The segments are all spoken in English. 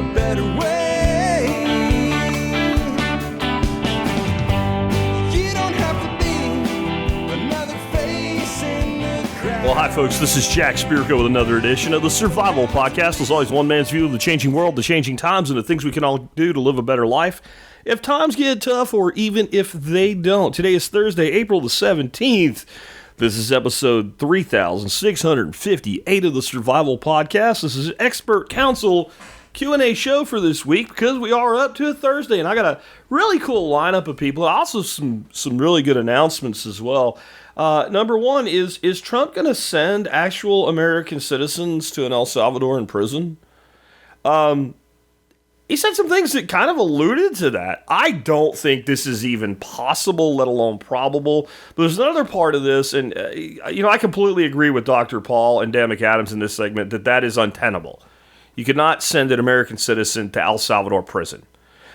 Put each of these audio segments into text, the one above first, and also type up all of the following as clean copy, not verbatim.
a better way. You don't have to be another face in the crowd. Well, hi, folks. This is Jack Spirko with another edition of the Survival Podcast. As always, one man's view of the changing world, the changing times, and the things we can all do to live a better life if times get tough or even if they don't. Today is Thursday, April the 17th. This is episode 3658 of the Survival Podcast. This is Expert Council Q&A show for this week because we are up to a Thursday, and I got a really cool lineup of people. Also some really good announcements as well. Number one is Trump going to send actual American citizens to an El Salvador in prison? He said some things that kind of alluded to that. I don't think this is even possible, let alone probable. But there's another part of this, and I completely agree with Dr. Paul and Dan McAdams in this segment that is untenable. You cannot send an American citizen to El Salvador prison.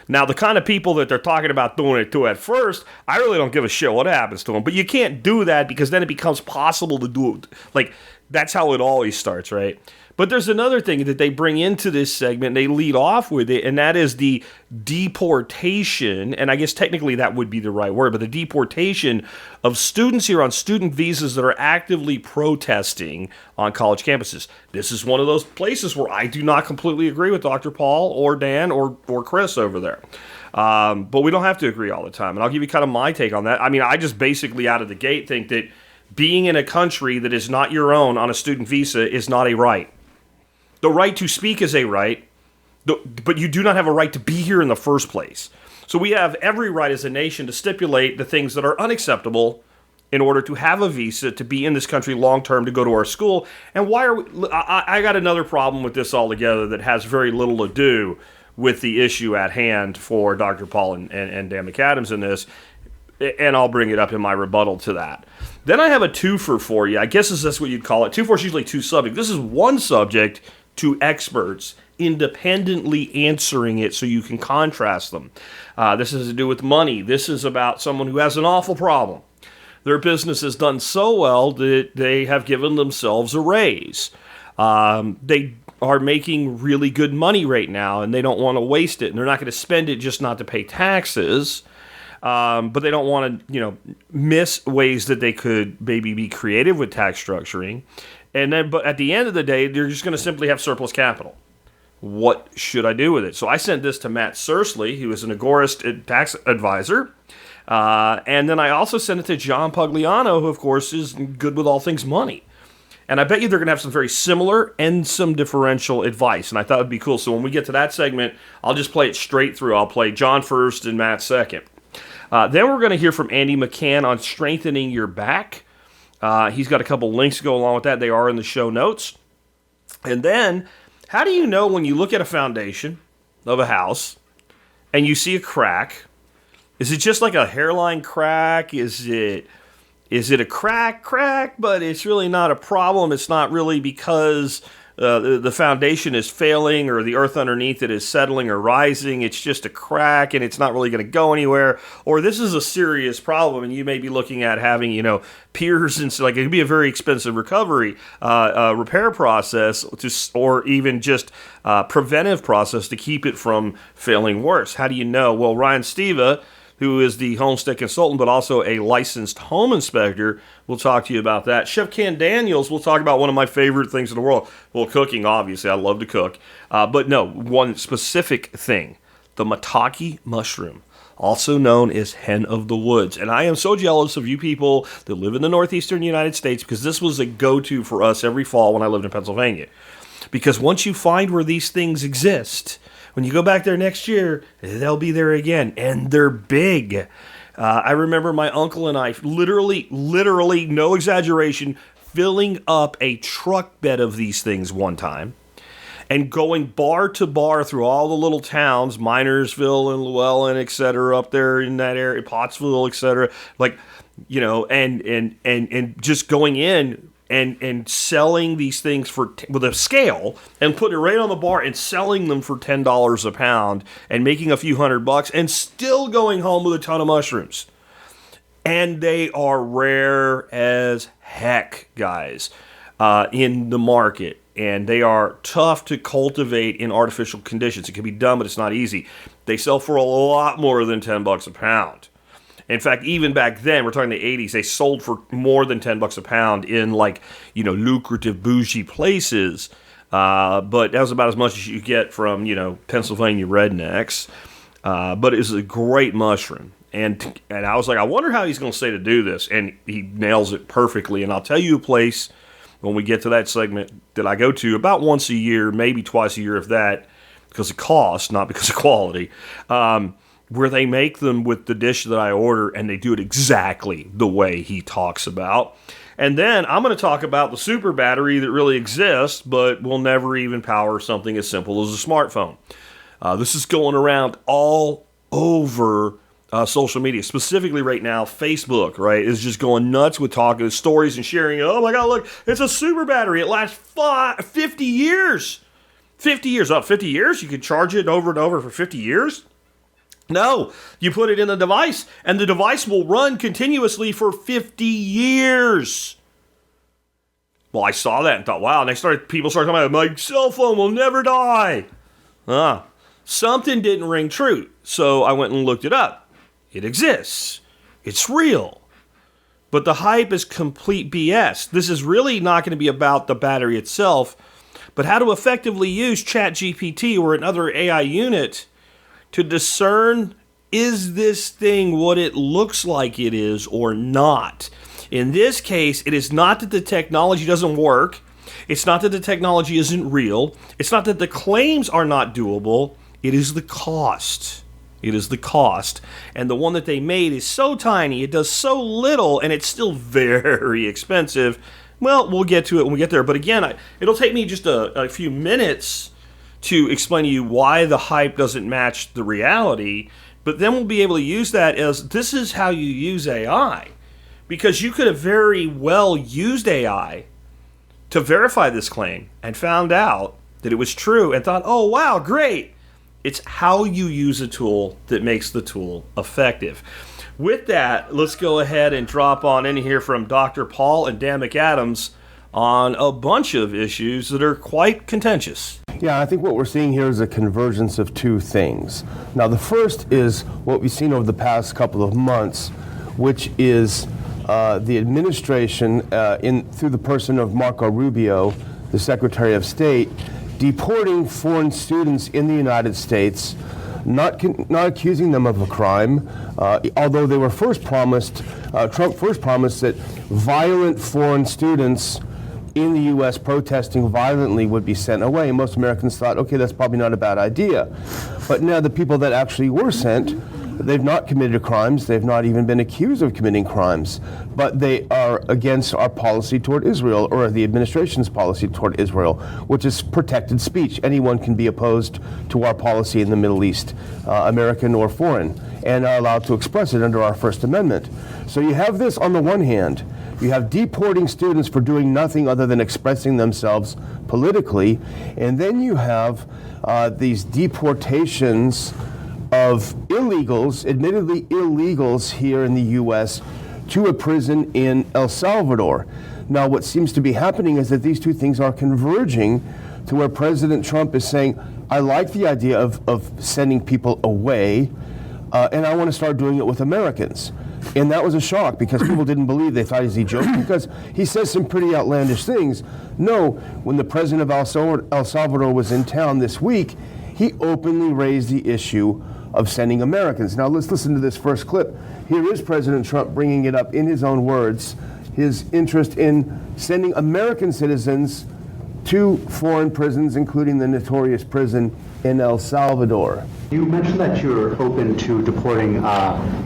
Now, the kind of people that they're talking about doing it to at first, I really don't give a shit what happens to them. But you can't do that because then it becomes possible to do it. Like, that's how it always starts, right? But there's another thing that they bring into this segment, and they lead off with it, and that is the deportation, and I guess technically that would be the right word, but the deportation of students here on student visas that are actively protesting on college campuses. This is one of those places where I do not completely agree with Dr. Paul or Dan or Chris over there. But we don't have to agree all the time, and I'll give you kind of my take on that. I mean, I just basically out of the gate think that being in a country that is not your own on a student visa is not a right. The right to speak is a right, but you do not have a right to be here in the first place. So we have every right as a nation to stipulate the things that are unacceptable in order to have a visa to be in this country long term, to go to our school. And why are we, I got another problem with this altogether that has very little to do with the issue at hand for Dr. Paul and Dan McAdams in this, and I'll bring it up in my rebuttal to that. Then I have a twofer for you. I guess that's what you'd call it. Twofer is usually two subjects. This is one subject, to experts independently answering it so you can contrast them. This has to do with money. This is about someone who has an awful problem. Their business has done so well that they have given themselves a raise. They are making really good money right now, and they don't want to waste it, and they're not going to spend it just not to pay taxes. But they don't want to, miss ways that they could maybe be creative with tax structuring. And then, but at the end of the day, they're just going to simply have surplus capital. What should I do with it? So I sent this to Matt Sercely, who is an agorist tax advisor. And then I also sent it to John Pugliano, who, of course, is good with all things money. And I bet you they're going to have some very similar and some differential advice. And I thought it would be cool. So when we get to that segment, I'll just play it straight through. I'll play John first and Matt second. Then we're going to hear from Andy McCann on strengthening your back. He's got a couple links to go along with that. They are in the show notes. And then, how do you know when you look at a foundation of a house and you see a crack? Is it just like a hairline crack? Is it a crack, but it's really not a problem? It's not really because the foundation is failing or the earth underneath it is settling or rising. It's just a crack and it's not really going to go anywhere. Or this is a serious problem and you may be looking at having, piers and it could be a very expensive recovery, repair process or even just preventive process to keep it from failing worse. How do you know? Well, Ryan Steva, who is the homestead consultant, but also a licensed home inspector, will talk to you about that. Chef Ken Daniels will talk about one of my favorite things in the world. Well, cooking, obviously. I love to cook. But no, one specific thing. The Maitake mushroom, also known as hen of the woods. And I am so jealous of you people that live in the northeastern United States because this was a go-to for us every fall when I lived in Pennsylvania. Because once you find where these things exist, when you go back there next year, they'll be there again, and they're big. I remember my uncle and I literally, no exaggeration, filling up a truck bed of these things one time and going bar to bar through all the little towns, Minersville and Llewellyn, et cetera, up there in that area, Pottsville, et cetera, and just going in and selling these things with a scale and putting it right on the bar and selling them for $10 a pound and making a few $100 and still going home with a ton of mushrooms. And they are rare as heck, guys, in the market. and they are tough to cultivate in artificial conditions. It can be done, but it's not easy. They sell for a lot more than $10 a pound. In fact, even back then, we're talking the 80s, they sold for more than $10 a pound in lucrative bougie places. But that was about as much as you get from, Pennsylvania rednecks. But it was a great mushroom. And I was like, I wonder how he's going to say to do this. And he nails it perfectly. And I'll tell you a place when we get to that segment that I go to about once a year, maybe twice a year, if that, because of cost, not because of quality, where they make them with the dish that I order, and they do it exactly the way he talks about. And then I'm going to talk about the super battery that really exists, but will never even power something as simple as a smartphone. This is going around all over social media, specifically right now, Facebook, right, is just going nuts with talking stories and sharing. Oh my God, look, it's a super battery. It lasts 50 years. 50 years. Oh, 50 years? You can charge it over and over for 50 years? No, you put it in the device, and the device will run continuously for 50 years. Well, I saw that and thought, wow. And people started talking about, my cell phone will never die. Something didn't ring true, so I went and looked it up. It exists. It's real. But the hype is complete BS. This is really not going to be about the battery itself, but how to effectively use ChatGPT or another AI unit to discern, is this thing what it looks like it is or not? In this case, it is not that the technology doesn't work. It's not that the technology isn't real. It's not that the claims are not doable. It is the cost. It is the cost. And the one that they made is so tiny, it does so little, and it's still very expensive. Well, we'll get to it when we get there. But again, it'll take me just a few minutes to explain to you why the hype doesn't match the reality, but then we'll be able to use that as this is how you use AI. Because you could have very well used AI to verify this claim and found out that it was true and thought, oh, wow, great. It's how you use a tool that makes the tool effective. With that, let's go ahead and drop on in here from Dr. Paul and Dan McAdams on a bunch of issues that are quite contentious. Yeah, I think what we're seeing here is a convergence of two things. Now, the first is what we've seen over the past couple of months, which is the administration, through the person of Marco Rubio, the Secretary of State, deporting foreign students in the United States, not accusing them of a crime, although they were Trump first promised that violent foreign students in the U.S. protesting violently would be sent away. Most Americans thought, okay, that's probably not a bad idea. But now the people that actually were sent, they've not committed crimes. They've not even been accused of committing crimes. But they are against our policy toward Israel, or the administration's policy toward Israel, which is protected speech. Anyone can be opposed to our policy in the Middle East, American or foreign, and are allowed to express it under our First Amendment. So you have this on the one hand. You have deporting students for doing nothing other than expressing themselves politically, and then you have these deportations of illegals, admittedly illegals here in the U.S., to a prison in El Salvador. Now, what seems to be happening is that these two things are converging to where President Trump is saying, I like the idea of sending people away, and I want to start doing it with Americans. And that was a shock because people didn't believe. They thought, is he joking? Because he says some pretty outlandish things. No, when the president of El Salvador was in town this week, he openly raised the issue of sending Americans. Now let's listen to this first clip. Here is President Trump bringing it up in his own words, his interest in sending American citizens to foreign prisons, including the notorious prison in El Salvador. You mentioned that you're open to deporting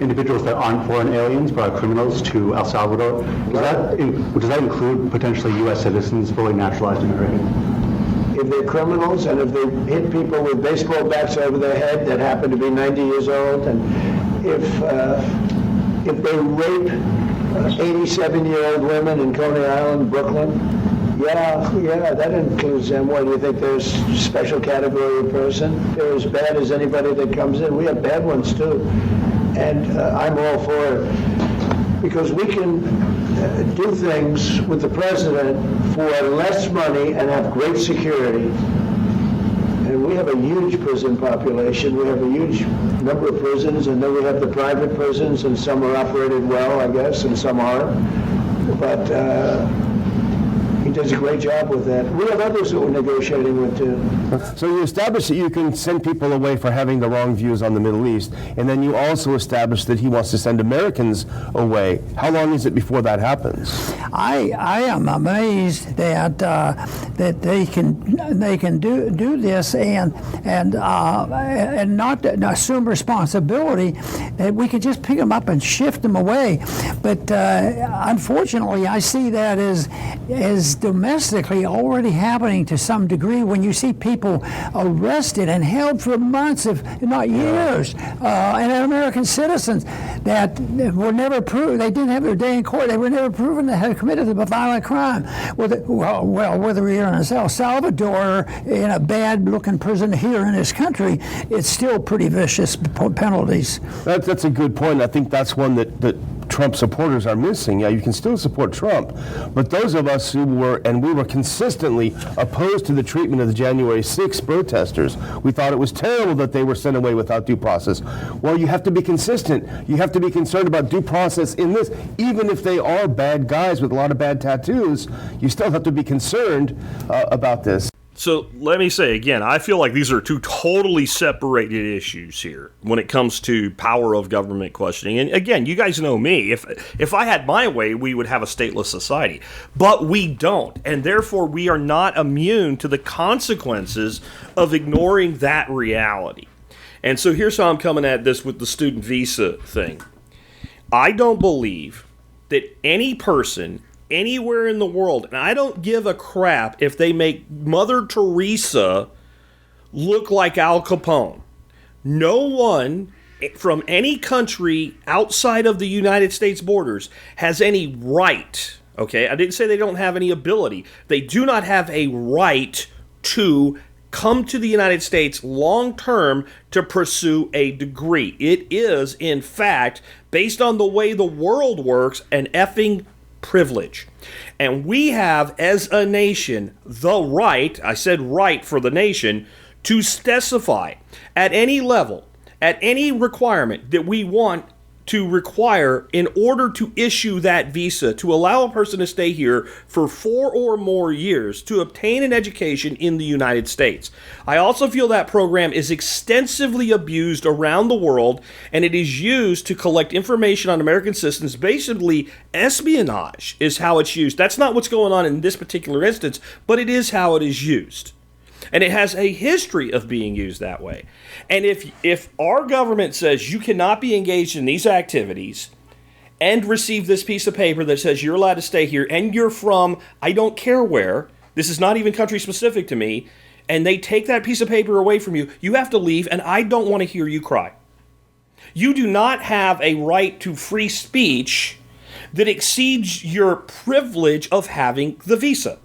individuals that aren't foreign aliens but are criminals to El Salvador. Does that include potentially U.S. citizens, fully naturalized Americans? If they're criminals and if they hit people with baseball bats over their head that happen to be 90 years old, and if they rape 87-year-old women in Coney Island, Brooklyn, yeah, that includes them. What, do you think there's a special category of person? They're as bad as anybody that comes in. We have bad ones too. And I'm all for because we can do things with the president for less money and have great security. And we have a huge prison population. We have a huge number of prisons, and then we have the private prisons, and some are operated well, I guess, and some aren't. But he does a great job with that. We have others that we're negotiating with, too. So you establish that you can send people away for having the wrong views on the Middle East, and then you also establish that he wants to send Americans away. How long is it before that happens? I am amazed that that they can do this and not assume responsibility, that we can just pick them up and shift them away. But unfortunately, I see that as domestically already happening to some degree when you see people arrested and held for months, if not years, and American citizens that were never proved, they didn't have their day in court, they were never proven to have committed a violent crime. Whether you're in El Salvador or in a bad-looking prison here in this country, it's still pretty vicious penalties. That's a good point. I think that's one that Trump supporters are missing. Yeah, you can still support Trump, but those of us who were consistently opposed to the treatment of the January 6th protesters, we thought it was terrible that they were sent away without due process. Well, you have to be consistent. You have to be concerned about due process in this. Even if they are bad guys with a lot of bad tattoos, you still have to be concerned about this. So let me say again, I feel like these are two totally separated issues here when it comes to power of government questioning. And again, you guys know me. If I had my way, we would have a stateless society. But we don't. And therefore, we are not immune to the consequences of ignoring that reality. And so here's how I'm coming at this with the student visa thing. I don't believe that any person anywhere in the world, and I don't give a crap if they make Mother Teresa look like Al Capone. No one from any country outside of the United States borders has any right, okay? I didn't say they don't have any ability. They do not have a right to come to the United States long term to pursue a degree. It is, in fact, based on the way the world works, an effing privilege. And we have, as a nation, the right, I said right for the nation, to specify at any level, at any requirement that we want to require in order to issue that visa, to allow a person to stay here for 4 or more years to obtain an education in the United States. I also feel that program is extensively abused around the world, and it is used to collect information on American citizens. Basically, espionage is how it's used. That's not what's going on in this particular instance, but it is how it is used. And it has a history of being used that way. And if our government says you cannot be engaged in these activities and receive this piece of paper that says you're allowed to stay here and you're from, I don't care where, this is not even country specific to me, and they take that piece of paper away from you, you have to leave, and I don't want to hear you cry. You do not have a right to free speech that exceeds your privilege of having the visa.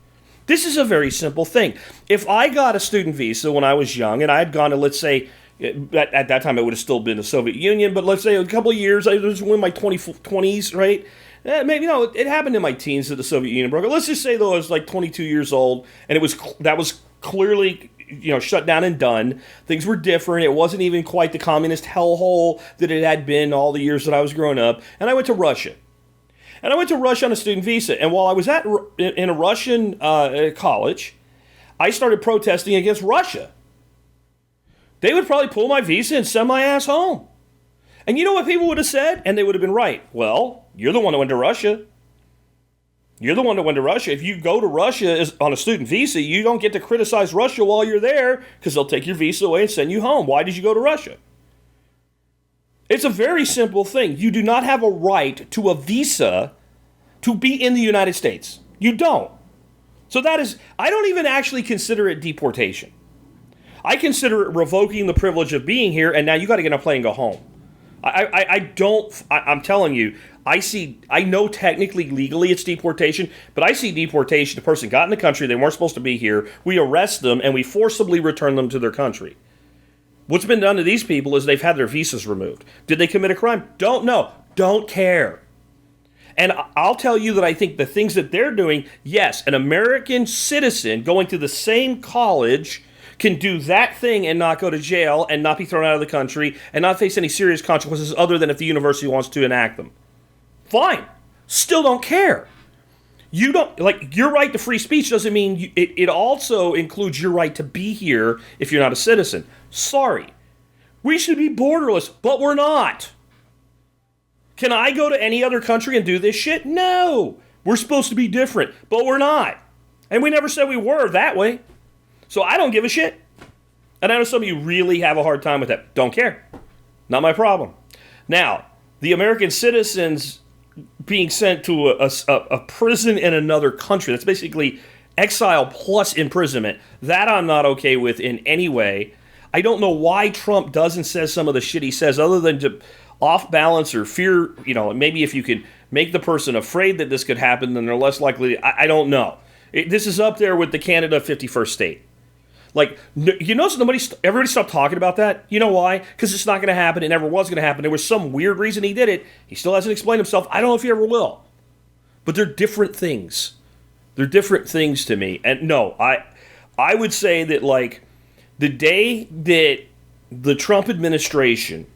This is a very simple thing. If I got a student visa when I was young and I had gone to, let's say, at that time it would have still been the Soviet Union, but let's say a couple of years, I was in my 20s, right? Maybe, it happened in my teens that the Soviet Union broke. Let's just say, though, I was like 22 years old, and that was clearly, shut down and done. Things were different. It wasn't even quite the communist hellhole that it had been all the years that I was growing up. And I went to Russia. And I went to Russia on a student visa. And while I was in a Russian college, I started protesting against Russia. They would probably pull my visa and send my ass home. And you know what people would have said? And they would have been right. Well, you're the one that went to Russia. You're the one that went to Russia. If you go to Russia on a student visa, you don't get to criticize Russia while you're there because they'll take your visa away and send you home. Why did you go to Russia? It's a very simple thing. You do not have a right to a visa to be in the United States. You don't. So that is, I don't even actually consider it deportation. I consider it revoking the privilege of being here, and now you got to get on a plane and go home. I'm telling you, I know technically, legally it's deportation, but I see deportation. The person got in the country, they weren't supposed to be here, we arrest them, and we forcibly return them to their country. What's been done to these people is they've had their visas removed. Did they commit a crime? Don't know. Don't care. And I'll tell you that I think the things that they're doing, yes, an American citizen going to the same college can do that thing and not go to jail and not be thrown out of the country and not face any serious consequences other than if the university wants to enact them. Fine. Still don't care. You don't, like, your right to free speech doesn't mean it also includes your right to be here if you're not a citizen. Sorry. We should be borderless, but we're not. Can I go to any other country and do this shit? No. We're supposed to be different, but we're not. And we never said we were that way. So I don't give a shit. And I know some of you really have a hard time with that. Don't care. Not my problem. Now, the American citizens being sent to a prison in another country, that's basically exile plus imprisonment, that I'm not okay with in any way. I don't know why Trump does and says some of the shit he says other than to off balance or fear, maybe if you could make the person afraid that this could happen, then they're less likely. I don't know. This is up there with the Canada 51st state. Like, everybody stopped talking about that. You know why? Because it's not going to happen. It never was going to happen. There was some weird reason he did it. He still hasn't explained himself. I don't know if he ever will. But they're different things. They're different things to me. And no, I would say that, like, the day that the Trump administration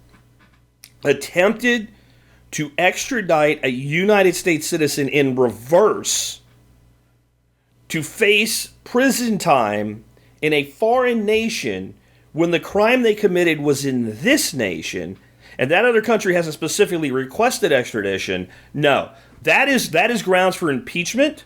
attempted to extradite a United States citizen in reverse to face prison time in a foreign nation when the crime they committed was in this nation, and that other country hasn't specifically requested extradition, no. That is grounds for impeachment.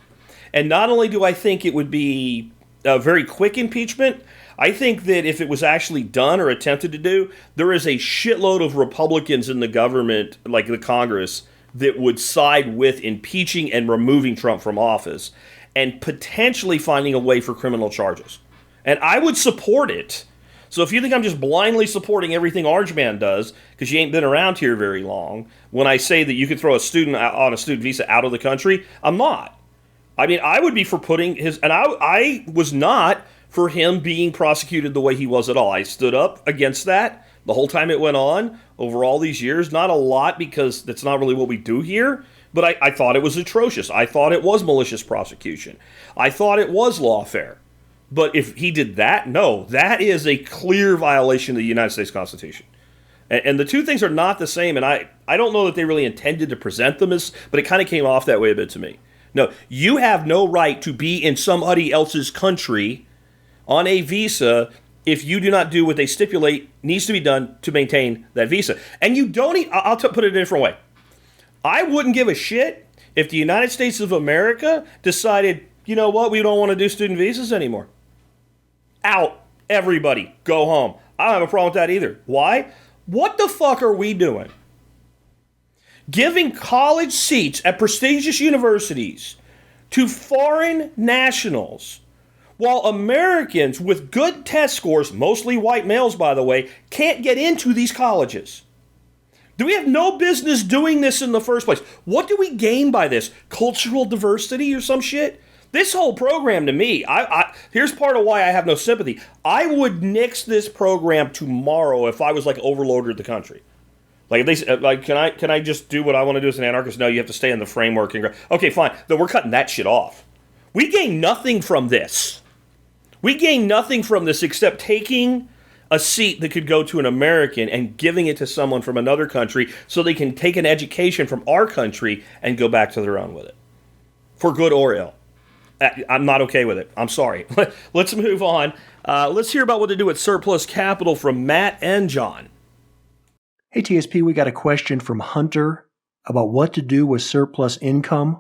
And not only do I think it would be a very quick impeachment, I think that if it was actually done or attempted to do, there is a shitload of Republicans in the government, like the Congress, that would side with impeaching and removing Trump from office and potentially finding a way for criminal charges. And I would support it. So if you think I'm just blindly supporting everything Orange Man does, because you ain't been around here very long, when I say that you could throw a student on a student visa out of the country, I'm not. I mean, I would be for putting his, and I was not for him being prosecuted the way he was at all. I stood up against that the whole time it went on over all these years. Not a lot, because that's not really what we do here, but I thought it was atrocious. I thought it was malicious prosecution. I thought it was lawfare. But if he did that, no, that is a clear violation of the United States Constitution. And the two things are not the same, and I don't know that they really intended to present them as, but it kind of came off that way a bit to me. No, you have no right to be in somebody else's country on a visa if you do not do what they stipulate needs to be done to maintain that visa. And you don't, I'll put it in a different way. I wouldn't give a shit if the United States of America decided, you know what, we don't want to do student visas anymore. Out. Everybody. Go home. I don't have a problem with that either. Why? What the fuck are we doing? Giving college seats at prestigious universities to foreign nationals, while Americans with good test scores, mostly white males by the way, can't get into these colleges. Do we have no business doing this in the first place? What do we gain by this? Cultural diversity or some shit? This whole program to me, here's part of why I have no sympathy. I would nix this program tomorrow if I was like overloader of the country. Like, if they say, like, can I just do what I want to do as an anarchist? No, you have to stay in the framework. Okay, fine. Then we're cutting that shit off. We gain nothing from this. We gain nothing from this except taking a seat that could go to an American and giving it to someone from another country so they can take an education from our country and go back to their own with it. For good or ill. I'm not okay with it. I'm sorry. Let's move on. Let's hear about what to do with surplus capital from Matt and John. Hey, TSP, we got a question from Hunter about what to do with surplus income.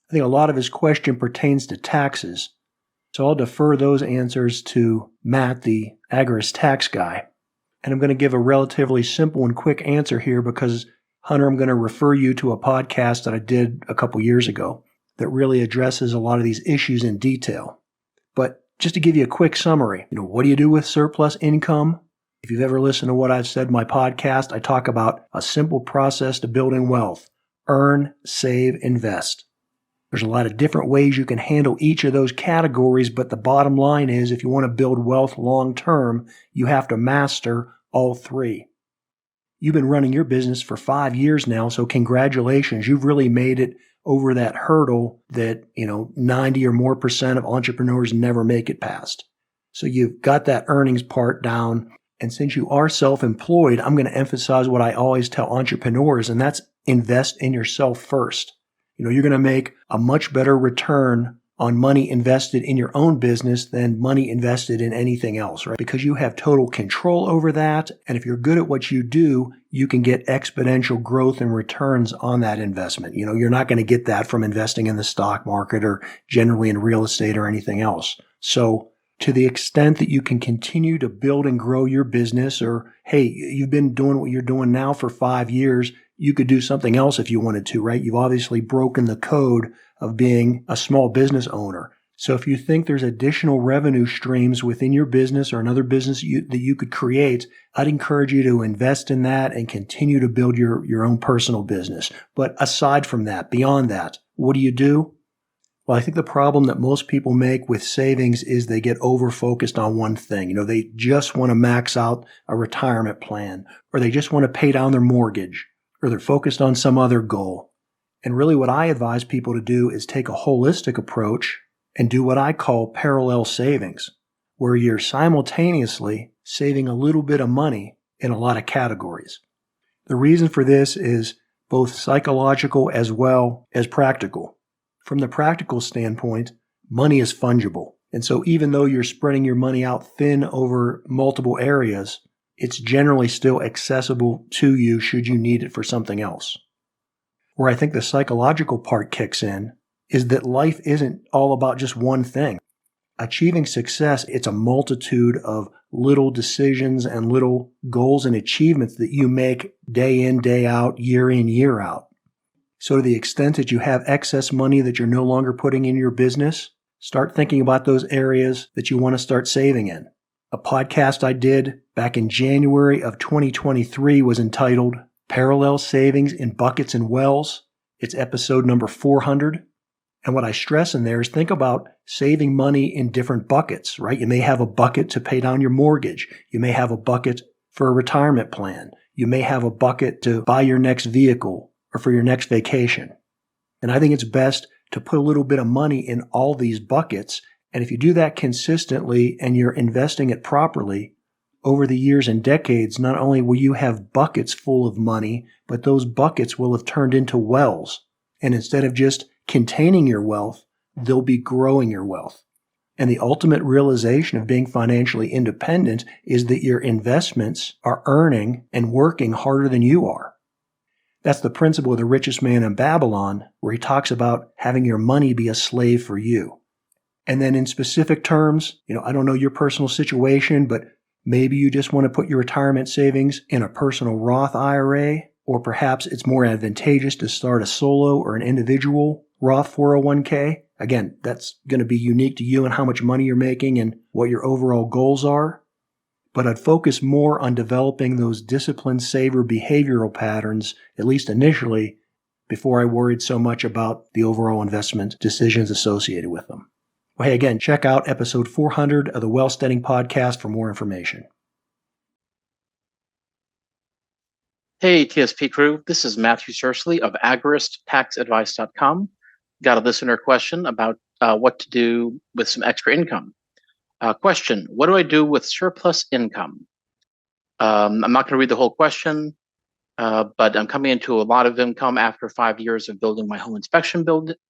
I think a lot of his question pertains to taxes. So I'll defer those answers to Matt, the Agorist tax guy. And I'm going to give a relatively simple and quick answer here because, Hunter, I'm going to refer you to a podcast that I did a couple years ago that really addresses a lot of these issues in detail. But just to give you a quick summary, what do you do with surplus income? If you've ever listened to what I've said in my podcast, I talk about a simple process to building wealth. Earn, save, invest. There's a lot of different ways you can handle each of those categories, but the bottom line is if you want to build wealth long term, you have to master all three. You've been running your business for 5 years now, so congratulations. You've really made it over that hurdle that, 90 or more percent of entrepreneurs never make it past. So you've got that earnings part down. And since you are self-employed, I'm going to emphasize what I always tell entrepreneurs, and that's invest in yourself first. You're going to make a much better return on money invested in your own business than money invested in anything else, right? Because you have total control over that. And if you're good at what you do, you can get exponential growth and returns on that investment. You're not going to get that from investing in the stock market or generally in real estate or anything else. So to the extent that you can continue to build and grow your business, or, hey, you've been doing what you're doing now for 5 years, you could do something else if you wanted to, right? You've obviously broken the code of being a small business owner. So if you think there's additional revenue streams within your business or another business that you could create, I'd encourage you to invest in that and continue to build your own personal business. But aside from that, beyond that, what do? Well, I think the problem that most people make with savings is they get over-focused on one thing. They just want to max out a retirement plan, or they just want to pay down their mortgage, or they're focused on some other goal. And really what I advise people to do is take a holistic approach and do what I call parallel savings, where you're simultaneously saving a little bit of money in a lot of categories. The reason for this is both psychological as well as practical. From the practical standpoint, money is fungible. And so even though you're spreading your money out thin over multiple areas, it's generally still accessible to you should you need it for something else. Where I think the psychological part kicks in is that life isn't all about just one thing. Achieving success, it's a multitude of little decisions and little goals and achievements that you make day in, day out, year in, year out. So to the extent that you have excess money that you're no longer putting in your business, start thinking about those areas that you want to start saving in. A podcast I did back in January of 2023 was entitled Parallel Savings in Buckets and Wells. It's episode number 400. And what I stress in there is think about saving money in different buckets, right? You may have a bucket to pay down your mortgage. You may have a bucket for a retirement plan. You may have a bucket to buy your next vehicle or for your next vacation. And I think it's best to put a little bit of money in all these buckets. And if you do that consistently and you're investing it properly, over the years and decades, not only will you have buckets full of money, but those buckets will have turned into wells. And instead of just containing your wealth, they'll be growing your wealth. And the ultimate realization of being financially independent is that your investments are earning and working harder than you are. That's the principle of the richest man in Babylon, where he talks about having your money be a slave for you. And then in specific terms, I don't know your personal situation, but maybe you just want to put your retirement savings in a personal Roth IRA, or perhaps it's more advantageous to start a solo or an individual Roth 401k. Again, that's going to be unique to you and how much money you're making and what your overall goals are. But I'd focus more on developing those disciplined saver behavioral patterns, at least initially, before I worried so much about the overall investment decisions associated with them. Well, hey, again, check out episode 400 of the Wealthsteading Podcast for more information. Hey, TSP crew. This is Matthew Sercely of agoristaxadvice.com. Got a listener question about what to do with some extra income. Question, what do I do with surplus income? I'm not going to read the whole question, but I'm coming into a lot of income after 5 years of building my home inspection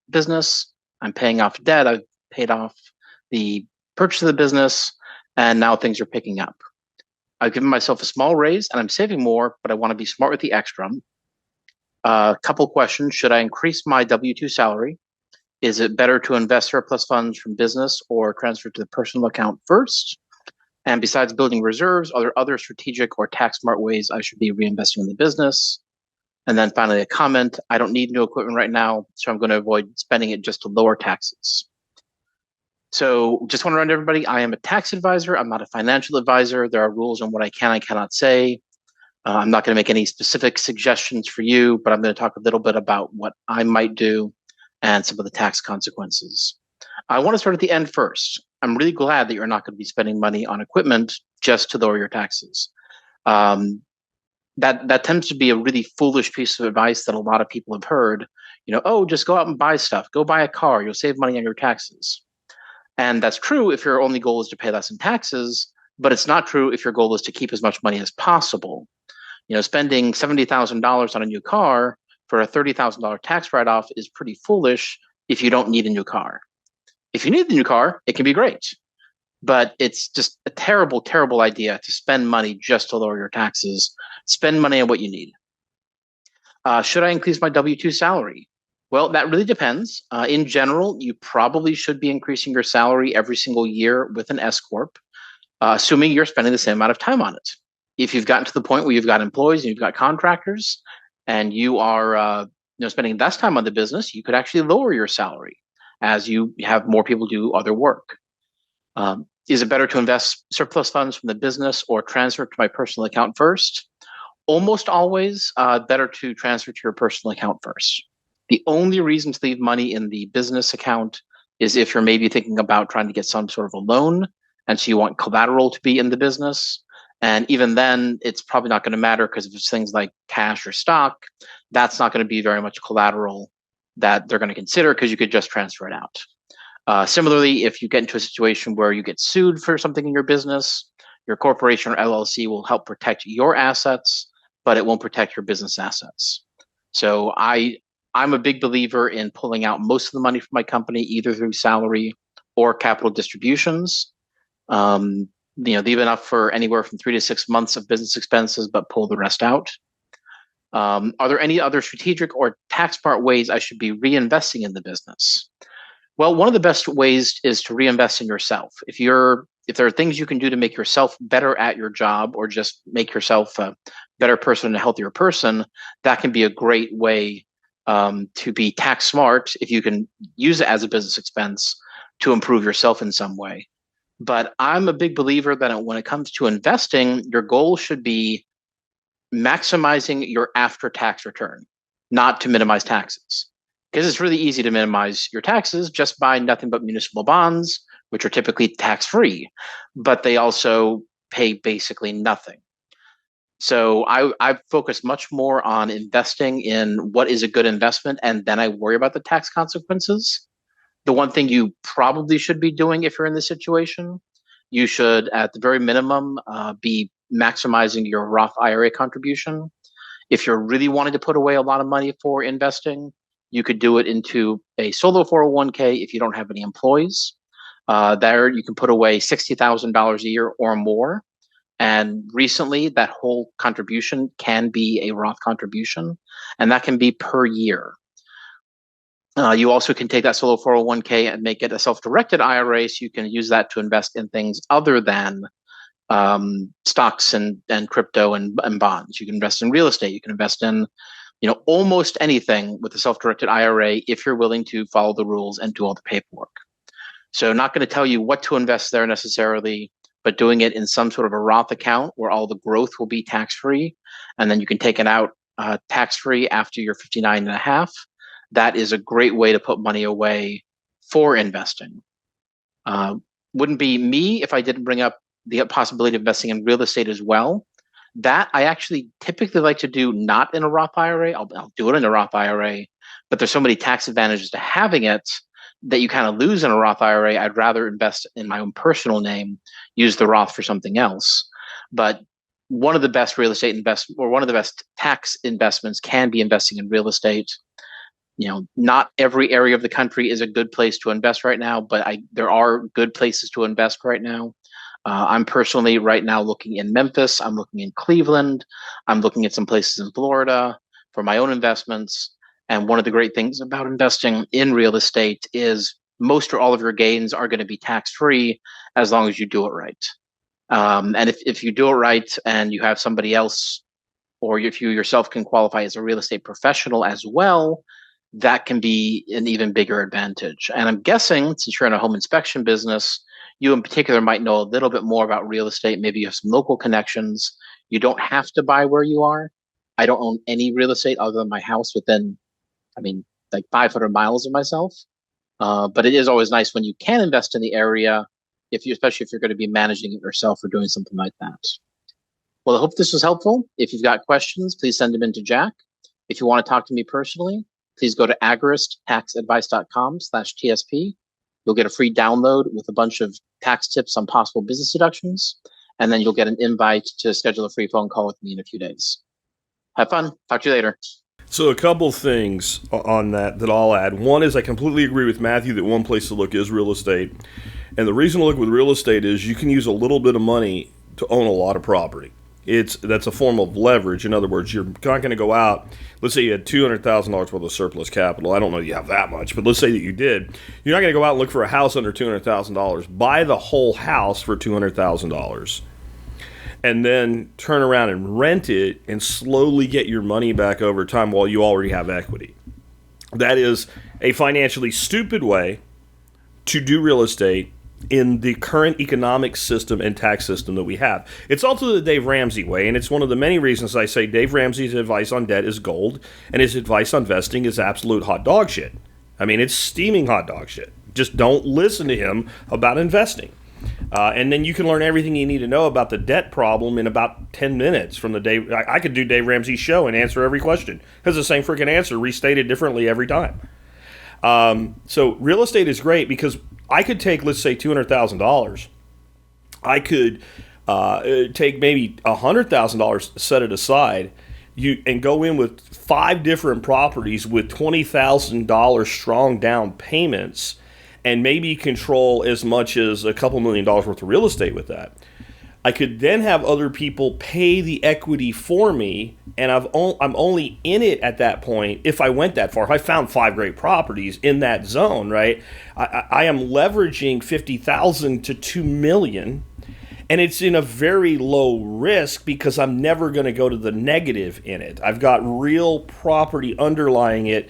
business. I'm paying off debt. I've paid off the purchase of the business, and now things are picking up. I've given myself a small raise, and I'm saving more, but I want to be smart with the extra. Couple questions. Should I increase my W-2 salary? Is it better to invest surplus funds from business or transfer to the personal account first? And besides building reserves, are there other strategic or tax smart ways I should be reinvesting in the business? And then finally, a comment. I don't need new equipment right now, so I'm going to avoid spending it just to lower taxes. So just want to remind everybody, I am a tax advisor. I'm not a financial advisor. There are rules on what I can and cannot say. I'm not going to make any specific suggestions for you, but I'm going to talk a little bit about what I might do and some of the tax consequences. I want to start at the end first. I'm really glad that you're not going to be spending money on equipment just to lower your taxes. that tends to be a really foolish piece of advice that a lot of people have heard. Oh, just go out and buy stuff. Go buy a car. You'll save money on your taxes. And that's true if your only goal is to pay less in taxes, but it's not true if your goal is to keep as much money as possible. Spending $70,000 on a new car for a $30,000 tax write-off is pretty foolish if you don't need a new car. If you need the new car, it can be great. But it's just a terrible, terrible idea to spend money just to lower your taxes. Spend money on what you need. Should I increase my W-2 salary? Well, that really depends. In general, you probably should be increasing your salary every single year with an S Corp, assuming you're spending the same amount of time on it. If you've gotten to the point where you've got employees and you've got contractors and you are spending less time on the business, you could actually lower your salary as you have more people do other work. Is it better to invest surplus funds from the business or transfer to my personal account first? Almost always better to transfer to your personal account first. The only reason to leave money in the business account is if you're maybe thinking about trying to get some sort of a loan, and so you want collateral to be in the business. And even then, it's probably not going to matter because if it's things like cash or stock, that's not going to be very much collateral that they're going to consider because you could just transfer it out. Similarly, if you get into a situation where you get sued for something in your business, your corporation or LLC will help protect your assets, but it won't protect your business assets. So I'm a big believer in pulling out most of the money from my company, either through salary or capital distributions. Leave enough for anywhere from 3 to 6 months of business expenses, but pull the rest out. Are there any other strategic or tax smart ways I should be reinvesting in the business? Well, one of the best ways is to reinvest in yourself. If there are things you can do to make yourself better at your job or just make yourself a better person and a healthier person, that can be a great way to be tax smart if you can use it as a business expense to improve yourself in some way. But I'm a big believer that when it comes to investing, your goal should be maximizing your after-tax return, not to minimize taxes. Because it's really easy to minimize your taxes just by nothing but municipal bonds, which are typically tax-free, but they also pay basically nothing. So I focus much more on investing in what is a good investment, and then I worry about the tax consequences. The one thing you probably should be doing if you're in this situation, you should, at the very minimum, be maximizing your Roth IRA contribution. If you're really wanting to put away a lot of money for investing, you could do it into a solo 401k if you don't have any employees. There you can put away $60,000 a year or more. And recently, that whole contribution can be a Roth contribution, and that can be per year. You also can take that solo 401k and make it a self-directed IRA, so you can use that to invest in things other than stocks and crypto and bonds. You can invest in real estate. You can invest in almost anything with a self-directed IRA if you're willing to follow the rules and do all the paperwork. So not going to tell you what to invest there necessarily, but doing it in some sort of a Roth account where all the growth will be tax-free, and then you can take it out tax-free after you're 59 and a half. That is a great way to put money away for investing. Wouldn't be me if I didn't bring up the possibility of investing in real estate as well. That I actually typically like to do not in a Roth IRA. I'll do it in a Roth IRA, but there's so many tax advantages to having it that you kind of lose in a Roth IRA. I'd rather invest in my own personal name, use the Roth for something else. But one of the best real estate or one of the best tax investments can be investing in real estate. Not every area of the country is a good place to invest right now, but there are good places to invest right now. I'm personally right now looking in Memphis. I'm looking in Cleveland. I'm looking at some places in Florida for my own investments. And one of the great things about investing in real estate is most or all of your gains are going to be tax-free as long as you do it right. And if you do it right and you have somebody else, or if you yourself can qualify as a real estate professional as well, that can be an even bigger advantage. And I'm guessing, since you're in a home inspection business, you in particular might know a little bit more about real estate. Maybe you have some local connections. You don't have to buy where you are. I don't own any real estate other than my house within, like 500 miles of myself. But it is always nice when you can invest in the area, especially if you're going to be managing it yourself or doing something like that. Well, I hope this was helpful. If you've got questions, please send them in to Jack. If you want to talk to me personally, please go to agristtaxadvice.com/TSP. You'll get a free download with a bunch of tax tips on possible business deductions, and then you'll get an invite to schedule a free phone call with me in a few days. Have fun. Talk to you later. So a couple things on that I'll add. One is I completely agree with Matthew that one place to look is real estate. And the reason to look with real estate is you can use a little bit of money to own a lot of property. That's a form of leverage. In other words, you're not going to go out. Let's say you had $200,000 worth of surplus capital. I don't know you have that much, but let's say that you did. You're not going to go out and look for a house under $200,000. Buy the whole house for $200,000. And then turn around and rent it and slowly get your money back over time while you already have equity. That is a financially stupid way to do real estate in the current economic system and tax system that we have. It's also the Dave Ramsey way, and it's one of the many reasons I say Dave Ramsey's advice on debt is gold, and his advice on vesting is absolute hot dog shit. I mean, it's steaming hot dog shit. Just don't listen to him about investing. And then you can learn everything you need to know about the debt problem in about 10 minutes from the Dave. I could do Dave Ramsey's show and answer every question. Because the same freaking answer restated differently every time. So real estate is great because I could take, let's say, $200,000. I could take maybe $100,000, set it aside, and go in with 5 different properties with $20,000 strong down payments, and maybe control as much as a couple $1 million worth of real estate with that. I could then have other people pay the equity for me, and I'm only in it at that point if I went that far. If I found 5 great properties in that zone, right? I am leveraging $50,000 to $2 million, and it's in a very low risk because I'm never going to go to the negative in it. I've got real property underlying it.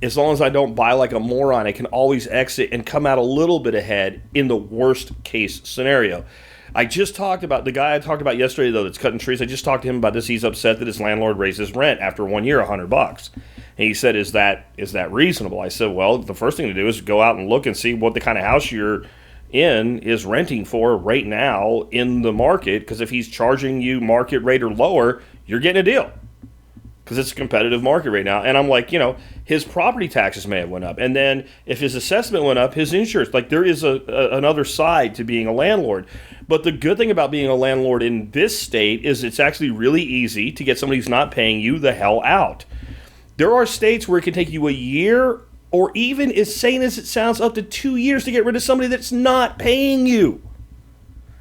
As long as I don't buy like a moron, I can always exit and come out a little bit ahead in the worst case scenario. I just talked about the guy I talked about yesterday, though, that's cutting trees. I just talked to him about this. He's upset that his landlord raised his rent after 1 year, $100. And he said, is that reasonable? I said, well, the first thing to do is go out and look and see what the kind of house you're in is renting for right now in the market. Because if he's charging you market rate or lower, you're getting a deal. Because it's a competitive market right now. And I'm like, his property taxes may have went up. And then if his assessment went up, his insurance, like there is another side to being a landlord. But the good thing about being a landlord in this state is it's actually really easy to get somebody who's not paying you the hell out. There are states where it can take you a year or even, as sane as it sounds, up to 2 years to get rid of somebody that's not paying you.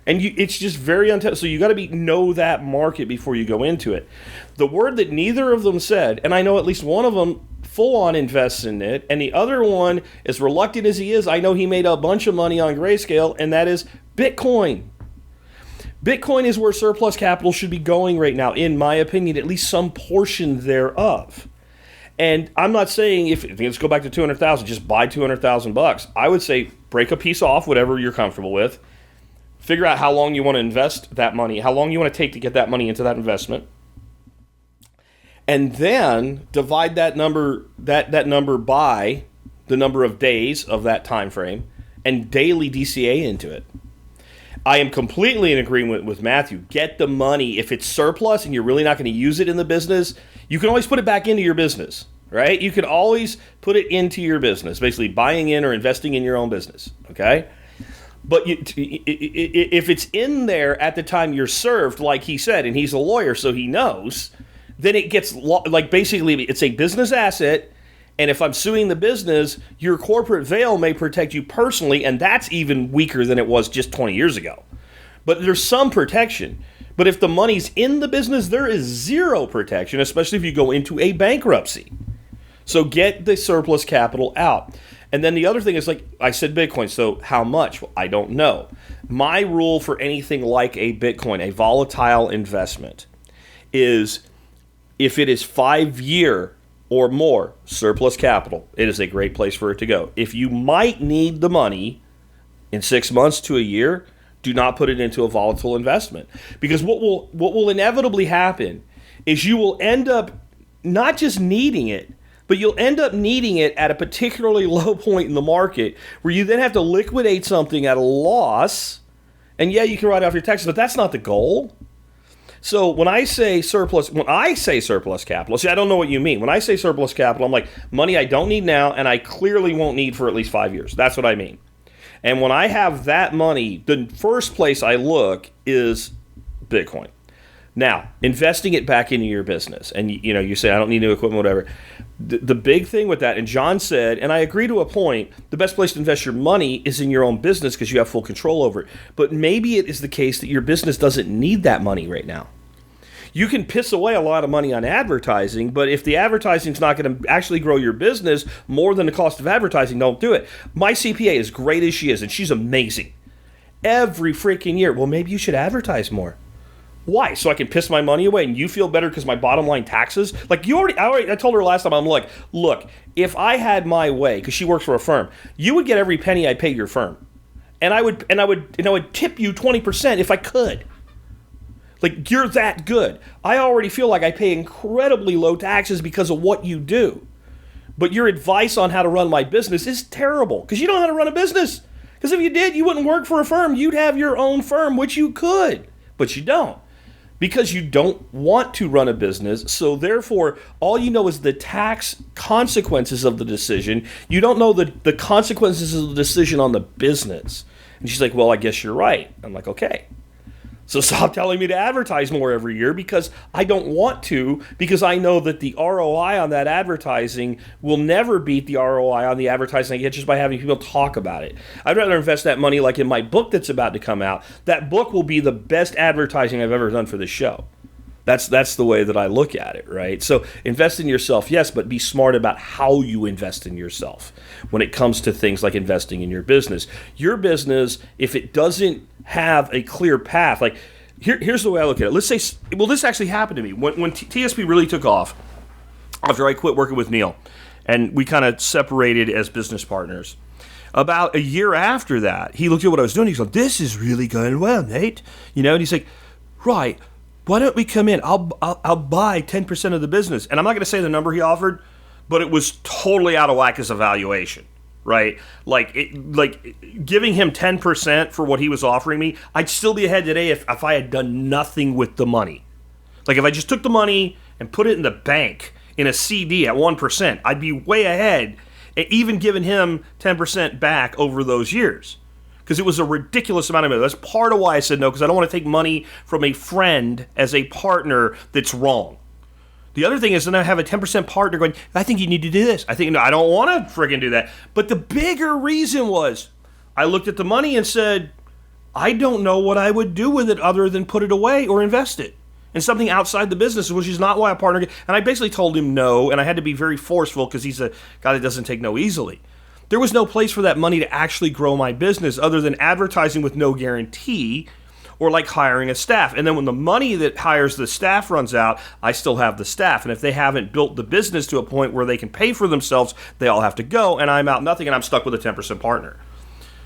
And it's just very so you got to know that market before you go into it. The word that neither of them said, and I know at least one of them full-on invests in it, and the other one, as reluctant as he is, I know he made a bunch of money on Grayscale, and that is Bitcoin. Bitcoin is where surplus capital should be going right now, in my opinion, at least some portion thereof. And I'm not saying let's go back to 200,000, just buy 200,000 bucks. I would say break a piece off, whatever you're comfortable with. Figure out how long you want to invest that money, how long you want to take to get that money into that investment. And then divide that number by the number of days of that time frame and daily DCA into it. I am completely in agreement with Matthew. Get the money. If it's surplus and you're really not going to use it in the business, you can always put it back into your business, right? You can always put it into your business, basically buying in or investing in your own business, okay? But if it's in there at the time you're served, like he said, and he's a lawyer, so he knows, then it gets basically it's a business asset. And if I'm suing the business, your corporate veil may protect you personally, and that's even weaker than it was just 20 years ago. But there's some protection. But if the money's in the business, there is zero protection, especially if you go into a bankruptcy. So get the surplus capital out. And then the other thing is, like I said, Bitcoin. So how much? Well, I don't know. My rule for anything like a Bitcoin, a volatile investment, is if it is 5-year or more surplus capital, it is a great place for it to go. If you might need the money in 6 months to a year, do not put it into a volatile investment. Because what will inevitably happen is you will end up not just needing it, but you'll end up needing it at a particularly low point in the market where you then have to liquidate something at a loss. And yeah, you can write off your taxes, but that's not the goal. So when I say surplus capital, see, I don't know what you mean. When I say surplus capital, I'm like money I don't need now and I clearly won't need for at least 5 years. That's what I mean. And when I have that money, the first place I look is Bitcoin. Now, investing it back into your business, and you say I don't need new equipment, whatever. The big thing with that, and John said, and I agree to a point, the best place to invest your money is in your own business because you have full control over it. But maybe it is the case that your business doesn't need that money right now. You can piss away a lot of money on advertising, but if the advertising is not going to actually grow your business more than the cost of advertising, don't do it. My CPA, as great as she is, and she's amazing, every freaking year, well, maybe you should advertise more. Why? So I can piss my money away and you feel better because my bottom line taxes? Like I told her last time, I'm like, look, if I had my way, because she works for a firm, you would get every penny I pay your firm. And I would tip you 20% if I could. Like, you're that good. I already feel like I pay incredibly low taxes because of what you do. But your advice on how to run my business is terrible because you don't know how to run a business. Because if you did, you wouldn't work for a firm. You'd have your own firm, which you could, but you don't. Because you don't want to run a business, so therefore, all you know is the tax consequences of the decision. You don't know the consequences of the decision on the business. And she's like, well, I guess you're right. I'm like, okay. So stop telling me to advertise more every year because I don't want to, because I know that the ROI on that advertising will never beat the ROI on the advertising I get just by having people talk about it. I'd rather invest that money like in my book that's about to come out. That book will be the best advertising I've ever done for this show. That's the way that I look at it, right? So invest in yourself, yes, but be smart about how you invest in yourself when it comes to things like investing in your business. Your business, if it doesn't have a clear path, like here's the way I look at it. Let's say, well, this actually happened to me. When TSP really took off, after I quit working with Neil, and we kind of separated as business partners. About a year after that, he looked at what I was doing. He's like, this is really going well, Nate. And he's like, right, why don't we come in? I'll buy 10% of the business. And I'm not going to say the number he offered, but it was totally out of whack as a valuation, right? Like giving him 10% for what he was offering me, I'd still be ahead today if I had done nothing with the money. Like if I just took the money and put it in the bank in a CD at 1%, I'd be way ahead, even giving him 10% back over those years. Because it was a ridiculous amount of money. That's part of why I said no, because I don't want to take money from a friend as a partner that's wrong. The other thing is then I have a 10% partner going, I think you need to do this. I think, no, I don't want to friggin' do that. But the bigger reason was I looked at the money and said, I don't know what I would do with it other than put it away or invest it in something outside the business, which is not why a partner. And I basically told him no, and I had to be very forceful because he's a guy that doesn't take no easily. There was no place for that money to actually grow my business other than advertising with no guarantee or like hiring a staff. And then when the money that hires the staff runs out, I still have the staff. And if they haven't built the business to a point where they can pay for themselves, they all have to go, and I'm out nothing, and I'm stuck with a 10% partner.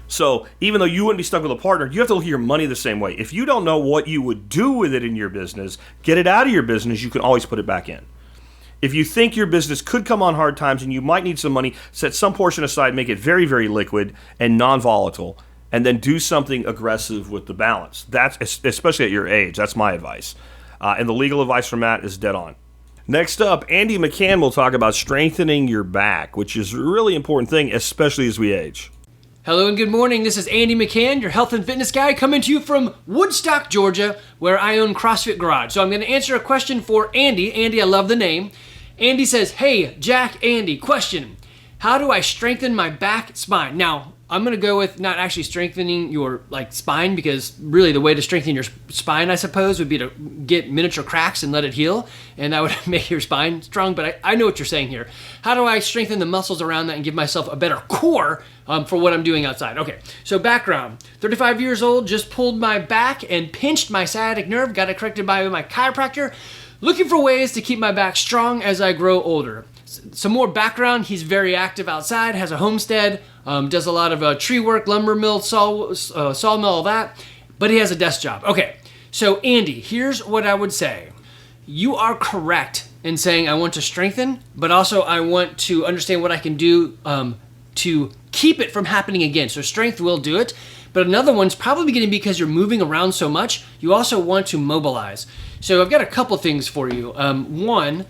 So even though you wouldn't be stuck with a partner, you have to look at your money the same way. If you don't know what you would do with it in your business, get it out of your business, you can always put it back in. If you think your business could come on hard times and you might need some money, set some portion aside, make it very, very liquid and non-volatile, and then do something aggressive with the balance. That's especially at your age. That's my advice. And the legal advice from Matt is dead on. Next up, Andy McCann will talk about strengthening your back, which is a really important thing, especially as we age. Hello and good morning. This is Andy McCann, your health and fitness guy, coming to you from Woodstock, Georgia, where I own CrossFit Garage. So I'm going to answer a question for Andy. Andy, I love the name. Andy says, hey, Jack, Andy, question. How do I strengthen my back spine? Now, I'm going to go with not actually strengthening your spine, because really the way to strengthen your spine, I suppose, would be to get miniature cracks and let it heal, and that would make your spine strong. But I know what you're saying here. How do I strengthen the muscles around that and give myself a better core for what I'm doing outside? Okay, so background. 35 years old, just pulled my back and pinched my sciatic nerve, got it corrected by my chiropractor. Looking for ways to keep my back strong as I grow older. Some more background, he's very active outside, has a homestead, does a lot of tree work, lumber mill, sawmill, all that, but he has a desk job. Okay, so Andy, here's what I would say. You are correct in saying I want to strengthen, but also I want to understand what I can do to keep it from happening again. So strength will do it, But another one's probably going to be because you're moving around so much, you also want to mobilize. So I've got a couple things for you. One,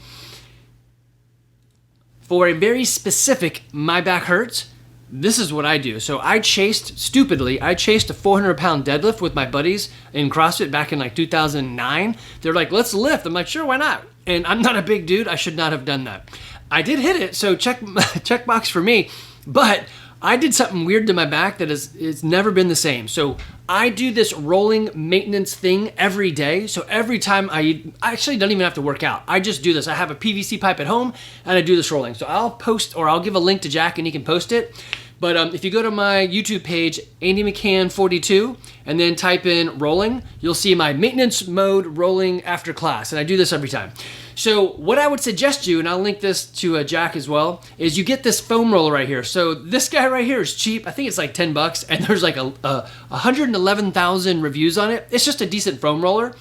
for a very specific my back hurts, this is what I do. So I chased a 400-pound deadlift with my buddies in CrossFit back in like 2009. They're like, let's lift. I'm like, sure, why not? And I'm not a big dude. I should not have done that. I did hit it, so checkbox for me. But I did something weird to my back that it's never been the same. So I do this rolling maintenance thing every day. So every time I actually don't even have to work out. I just do this. I have a PVC pipe at home and I do this rolling. So I'll post, or I'll give a link to Jack and he can post it. But if you go to my YouTube page, Andy McCann 42, and then type in rolling, you'll see my maintenance mode rolling after class. And I do this every time. So what I would suggest you, and I'll link this to Jack as well, is you get this foam roller right here. So this guy right here is cheap. I think it's like $10, and there's like 111,000 reviews on it. It's just a decent foam roller,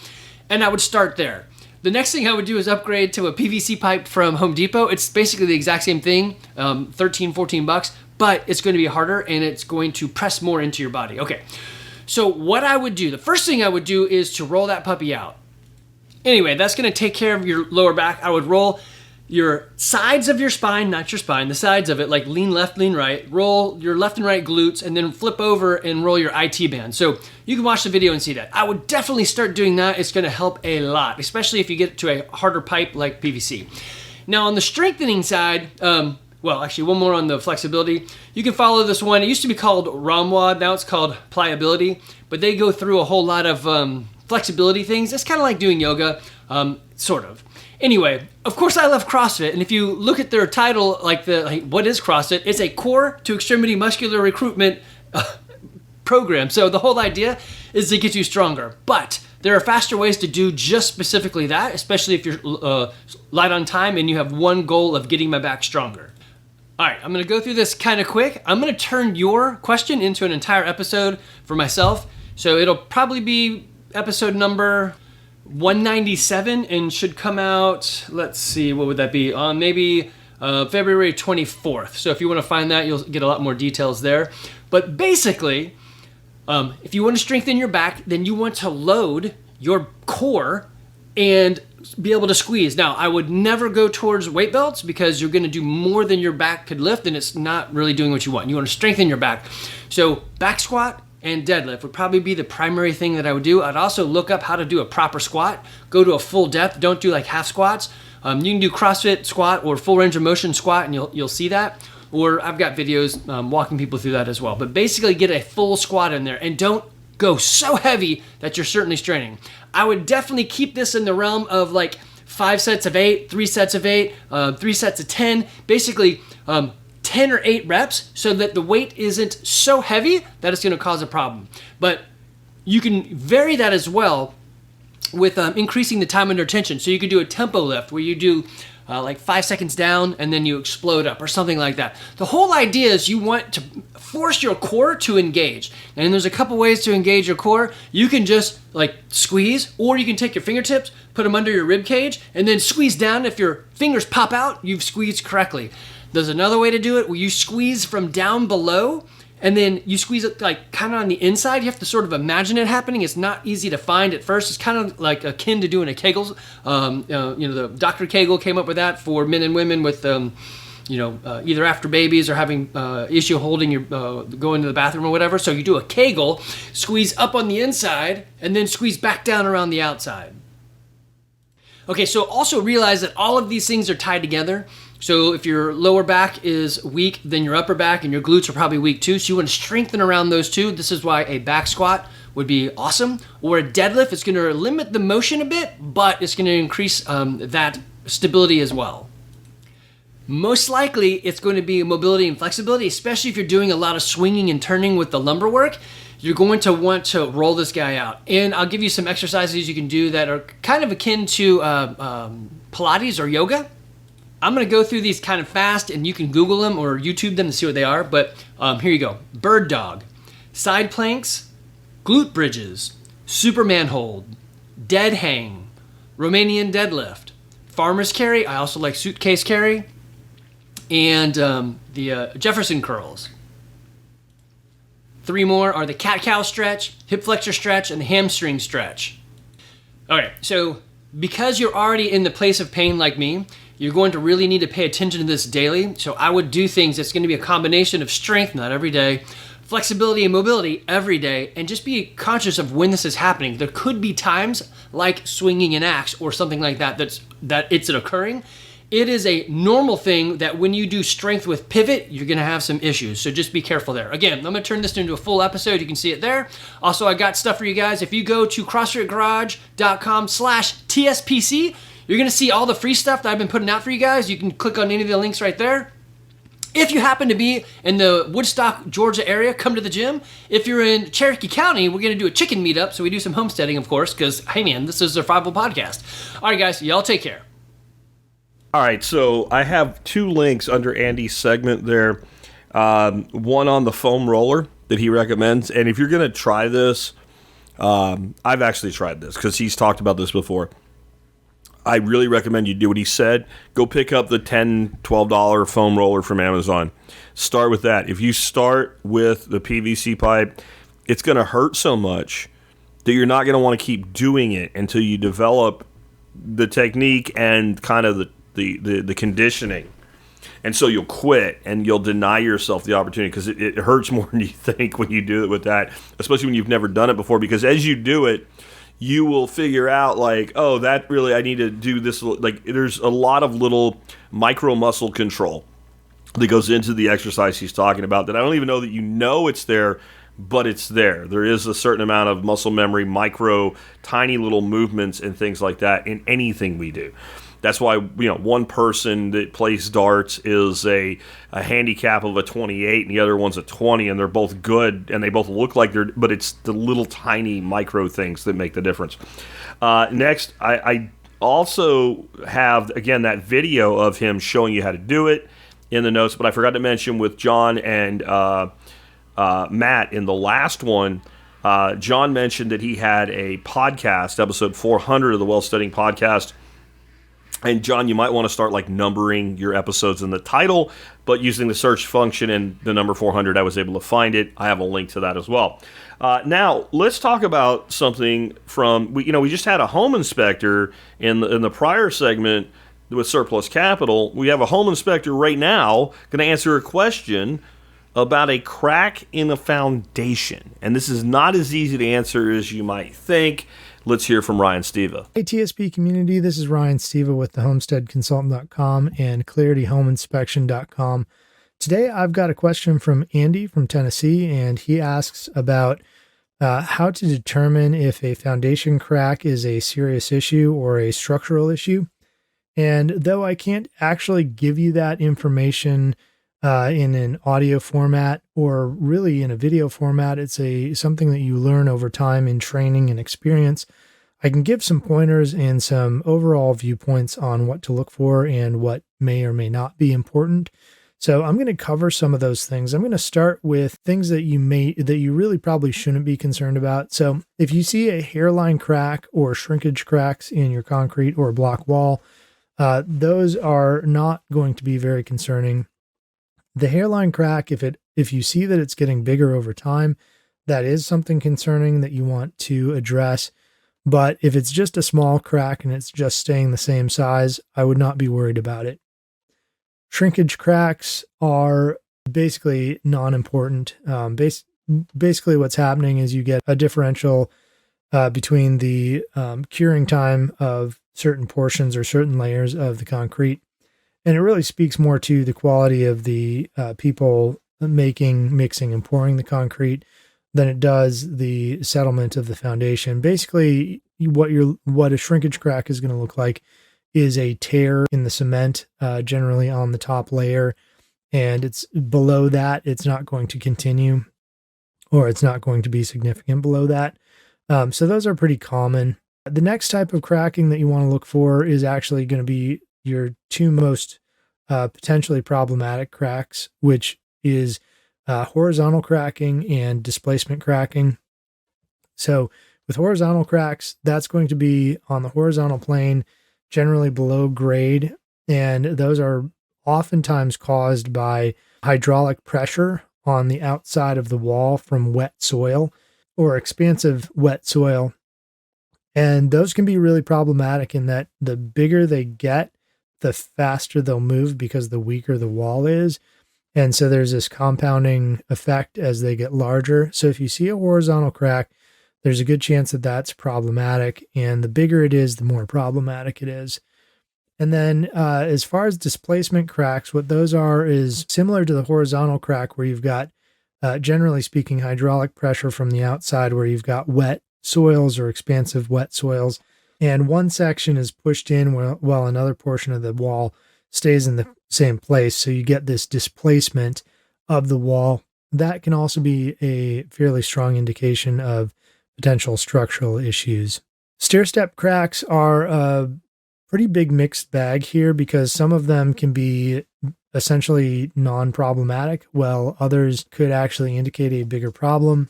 and I would start there. The next thing I would do is upgrade to a PVC pipe from Home Depot. It's basically the exact same thing, $13-14, but it's going to be harder and it's going to press more into your body. Okay, so what I would do, the first thing I would do is to roll that puppy out. Anyway, that's going to take care of your lower back. I would roll your sides of your spine, not your spine, the sides of it, like lean left, lean right. Roll your left and right glutes, and then flip over and roll your IT band. So you can watch the video and see that. I would definitely start doing that. It's going to help a lot, especially if you get to a harder pipe like PVC. Now on the strengthening side, well, actually one more on the flexibility. You can follow this one. It used to be called ROMWOD. Now it's called Pliability, but they go through a whole lot of flexibility things. It's kind of like doing yoga, sort of. Anyway, of course I love CrossFit, and if you look at their title, like what is CrossFit? It's a core to extremity muscular recruitment program. So the whole idea is to get you stronger, but there are faster ways to do just specifically that, especially if you're light on time and you have one goal of getting my back stronger. All right, I'm going to go through this kind of quick. I'm going to turn your question into an entire episode for myself. So it'll probably be episode number 197 and should come out, let's see, what would that be? On maybe February 24th. So if you want to find that, you'll get a lot more details there. But basically, if you want to strengthen your back, then you want to load your core and be able to squeeze. Now, I would never go towards weight belts because you're going to do more than your back could lift and it's not really doing what you want. You want to strengthen your back. So back squat and deadlift would probably be the primary thing that I would do. I'd also look up how to do a proper squat. Go to a full depth. Don't do like half squats. You can do CrossFit squat or full range of motion squat and you'll see that. Or I've got videos walking people through that as well. But basically get a full squat in there and don't go so heavy that you're certainly straining. I would definitely keep this in the realm of like 5 sets of 8, 3 sets of 8, 3 sets of 10, basically 10 or 8 reps so that the weight isn't so heavy that it's going to cause a problem. But you can vary that as well with increasing the time under tension. So you could do a tempo lift where you do like 5 seconds down and then you explode up or something like that. The whole idea is you want to force your core to engage. And there's a couple ways to engage your core. You can just like squeeze, or you can take your fingertips, put them under your rib cage, and then squeeze down. If your fingers pop out, you've squeezed correctly. There's another way to do it where you squeeze from down below and then you squeeze it like kind of on the inside. You have to sort of imagine it happening. It's not easy to find at first. It's kind of like akin to doing a Kegel. The Dr. Kegel came up with that for men and women with, either after babies or having issue holding your, going to the bathroom or whatever. So you do a Kegel, squeeze up on the inside, and then squeeze back down around the outside. Okay, so also realize that all of these things are tied together. So if your lower back is weak, then your upper back and your glutes are probably weak too. So you want to strengthen around those two. This is why a back squat would be awesome. Or a deadlift, it's going to limit the motion a bit, but it's going to increase that stability as well. Most likely, it's going to be mobility and flexibility, especially if you're doing a lot of swinging and turning with the lumbar work. You're going to want to roll this guy out. And I'll give you some exercises you can do that are kind of akin to Pilates or yoga. I'm going to go through these kind of fast, and you can Google them or YouTube them to see what they are. But here you go. Bird dog, side planks, glute bridges, Superman hold, dead hang, Romanian deadlift, farmer's carry. I also like suitcase carry, and the Jefferson curls. 3 more are the cat-cow stretch, hip flexor stretch, and the hamstring stretch. Okay, so because you're already in the place of pain like me, you're going to really need to pay attention to this daily. So I would do things that's going to be a combination of strength, not every day, flexibility and mobility every day, and just be conscious of when this is happening. There could be times like swinging an axe or something like that that it's occurring. It is a normal thing that when you do strength with pivot, you're going to have some issues. So just be careful there. Again, I'm going to turn this into a full episode. You can see it there. Also, I got stuff for you guys. If you go to CrossFitGarage.com/TSPC, you're going to see all the free stuff that I've been putting out for you guys. You can click on any of the links right there. If you happen to be in the Woodstock, Georgia area, come to the gym. If you're in Cherokee County, we're going to do a chicken meetup. So we do some homesteading, of course, because, hey man, this is a survival podcast. All right, guys, y'all take care. All right, so I have 2 links under Andy's segment there. One on the foam roller that he recommends. And if you're going to try this, I've actually tried this because he's talked about this before. I really recommend you do what he said. Go pick up the $10, $12 foam roller from Amazon. Start with that. If you start with the PVC pipe, it's going to hurt so much that you're not going to want to keep doing it until you develop the technique and kind of the conditioning. And so you'll quit and you'll deny yourself the opportunity because it hurts more than you think when you do it with that, especially when you've never done it before, because as you do it, you will figure out like, oh, that really, I need to do this. Like there's a lot of little micro muscle control that goes into the exercise he's talking about that I don't even know that you know it's there, but it's there. There is a certain amount of muscle memory, micro, tiny little movements and things like that in anything we do. That's why, one person that plays darts is a handicap of a 28 and the other one's a 20, and they're both good and they both look like but it's the little tiny micro things that make the difference. Next, I also have, again, that video of him showing you how to do it in the notes, but I forgot to mention with John and Matt in the last one, John mentioned that he had a podcast, episode 400 of the Well Studying Podcast. And John, you might want to start like numbering your episodes in the title, but using the search function and the number 400, I was able to find it. I have a link to that as well. Now, let's talk about something from, we just had a home inspector in the prior segment with Surplus Capital. We have a home inspector right now going to answer a question about a crack in a foundation. And this is not as easy to answer as you might think. Let's hear from Ryan Steva. Hey, TSP community. This is Ryan Steva with the homesteadconsultant.com and clarityhomeinspection.com. Today, I've got a question from Andy from Tennessee, and he asks about how to determine if a foundation crack is a serious issue or a structural issue. And though I can't actually give you that information in an audio format or really in a video format, it's something that you learn over time in training and experience. I can give some pointers and some overall viewpoints on what to look for and what may or may not be important. So I'm going to cover some of those things. I'm going to start with things that you really probably shouldn't be concerned about. So if you see a hairline crack or shrinkage cracks in your concrete or block wall, those are not going to be very concerning. The hairline crack, if you see that it's getting bigger over time, that is something concerning that you want to address. But if it's just a small crack and it's just staying the same size, I would not be worried about it. Shrinkage cracks are basically non-important. Basically what's happening is you get a differential between the curing time of certain portions or certain layers of the concrete. And it really speaks more to the quality of the people making, mixing, and pouring the concrete than it does the settlement of the foundation. Basically, what a shrinkage crack is going to look like is a tear in the cement, generally on the top layer, and it's below that. It's not going to continue, or it's not going to be significant below that. So those are pretty common. The next type of cracking that you want to look for is actually going to be your 2 most potentially problematic cracks, which is horizontal cracking and displacement cracking. So with horizontal cracks, that's going to be on the horizontal plane, generally below grade, and those are oftentimes caused by hydraulic pressure on the outside of the wall from wet soil or expansive wet soil. And those can be really problematic in that the bigger they get, the faster they'll move because the weaker the wall is. And so there's this compounding effect as they get larger. So if you see a horizontal crack, there's a good chance that that's problematic. And the bigger it is, the more problematic it is. And then as far as displacement cracks, what those are is similar to the horizontal crack where you've got, generally speaking, hydraulic pressure from the outside where you've got wet soils or expansive wet soils. And one section is pushed in while another portion of the wall stays in the same place. So you get this displacement of the wall. That can also be a fairly strong indication of potential structural issues. Stair-step cracks are a pretty big mixed bag here because some of them can be essentially non-problematic, while others could actually indicate a bigger problem.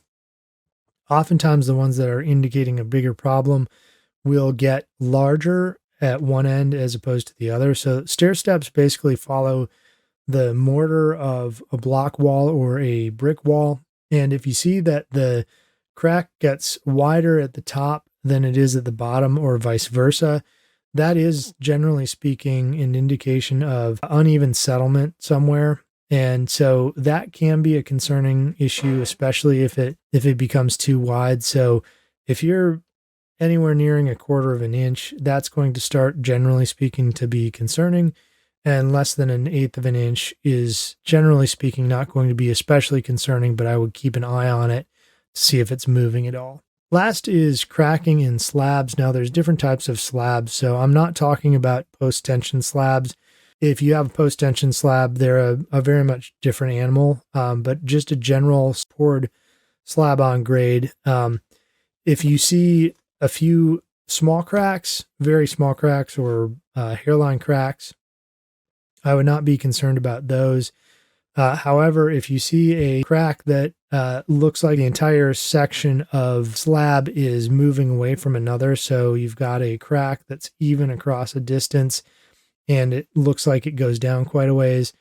Oftentimes the ones that are indicating a bigger problem will get larger at one end as opposed to the other. So stair steps basically follow the mortar of a block wall or a brick wall. And if you see that the crack gets wider at the top than it is at the bottom or vice versa, that is generally speaking an indication of uneven settlement somewhere. And so that can be a concerning issue, especially if it becomes too wide. So if you're anywhere nearing 1/4 of an inch, that's going to start, generally speaking, to be concerning. And less than 1/8 of an inch is, generally speaking, not going to be especially concerning, but I would keep an eye on it to see if it's moving at all. Last is cracking in slabs. Now, there's different types of slabs, so I'm not talking about post-tension slabs. If you have a post-tension slab, they're a very much different animal, but just a general poured slab on grade. If you see a few small cracks, very small cracks, or hairline cracks, I would not be concerned about those. However, if you see a crack that looks like the entire section of slab is moving away from another, so you've got a crack that's even across a distance and it looks like it goes down quite a ways,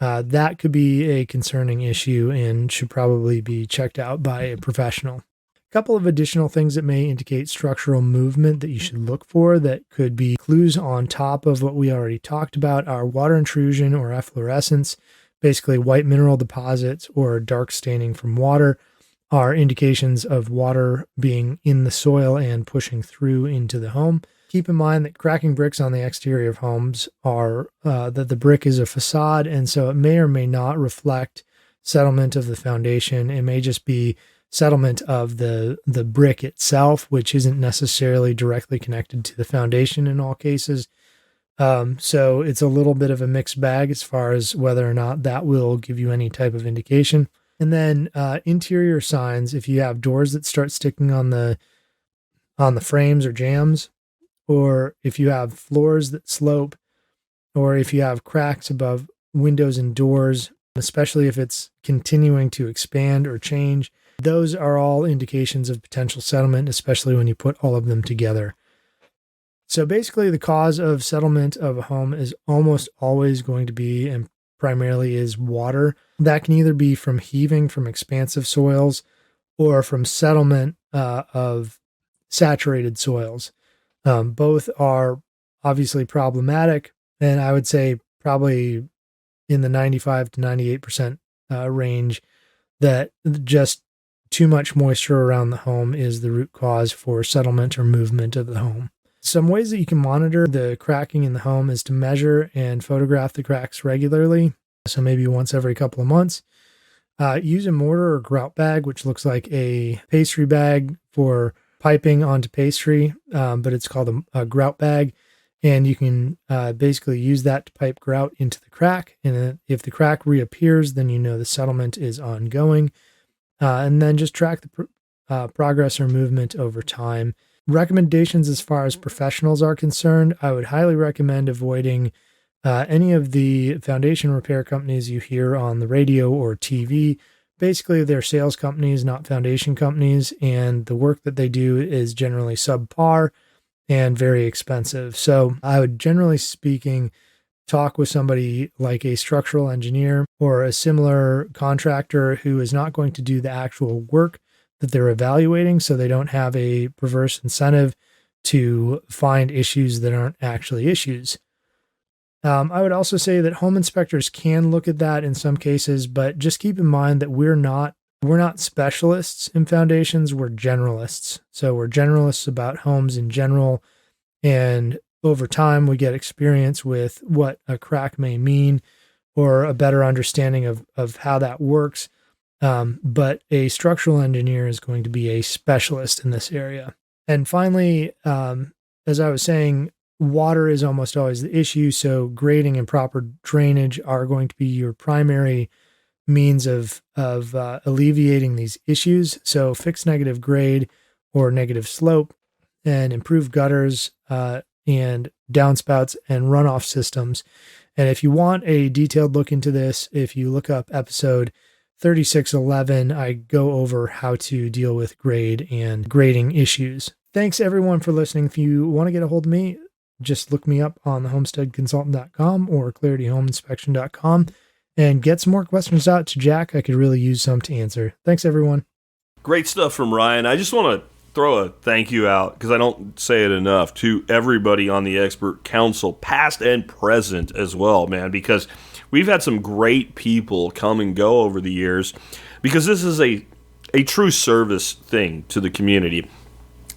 that could be a concerning issue and should probably be checked out by a professional. A couple of additional things that may indicate structural movement that you should look for that could be clues on top of what we already talked about are water intrusion or efflorescence. Basically, white mineral deposits or dark staining from water are indications of water being in the soil and pushing through into the home. Keep in mind that cracking bricks on the exterior of homes are that the brick is a facade, and so it may or may not reflect settlement of the foundation. It may just be settlement of the brick itself, which isn't necessarily directly connected to the foundation in all cases. So it's a little bit of a mixed bag as far as whether or not that will give you any type of indication. And then interior signs, if you have doors that start sticking on the frames or jambs, or if you have floors that slope, or if you have cracks above windows and doors, especially if it's continuing to expand or change, those are all indications of potential settlement, especially when you put all of them together. So basically, the cause of settlement of a home is almost always going to be, and primarily is, water. That can either be from heaving from expansive soils or from settlement of saturated soils. Both are obviously problematic, and I would say probably in the 95 to 98% range that just too much moisture around the home is the root cause for settlement or movement of the home. Some ways that you can monitor the cracking in the home is to measure and photograph the cracks regularly. So maybe once every couple of months. Use a mortar or grout bag, which looks like a pastry bag for piping onto pastry, but it's called a grout bag. And you can basically use that to pipe grout into the crack. And if the crack reappears, then you know the settlement is ongoing. And then just track the progress or movement over time. Recommendations as far as professionals are concerned, I would highly recommend avoiding any of the foundation repair companies you hear on the radio or TV. Basically, they're sales companies, not foundation companies, and the work that they do is generally subpar and very expensive. So I would, generally speaking, talk with somebody like a structural engineer or a similar contractor who is not going to do the actual work that they're evaluating, so they don't have a perverse incentive to find issues that aren't actually issues. I would also say that home inspectors can look at that in some cases, but just keep in mind that we're not specialists in foundations, we're generalists. So we're generalists about homes in general, and over time we get experience with what a crack may mean or a better understanding of how that works. But a structural engineer is going to be a specialist in this area. And finally, as I was saying, water is almost always the issue. So grading and proper drainage are going to be your primary means of alleviating these issues. So fix negative grade or negative slope and improve gutters and downspouts and runoff systems. And if you want a detailed look into this, if you look up episode 3611, I go over how to deal with grade and grading issues. Thanks everyone for listening. If you want to get a hold of me, just look me up on the homesteadconsultant.com or clarityhomeinspection.com and get some more questions out to Jack. I could really use some to answer. Thanks everyone. Great stuff from Ryan. I just want to throw a thank you out, because I don't say it enough, to everybody on the expert council, past and present as well, man, because we've had some great people come and go over the years, because this is a true service thing to the community.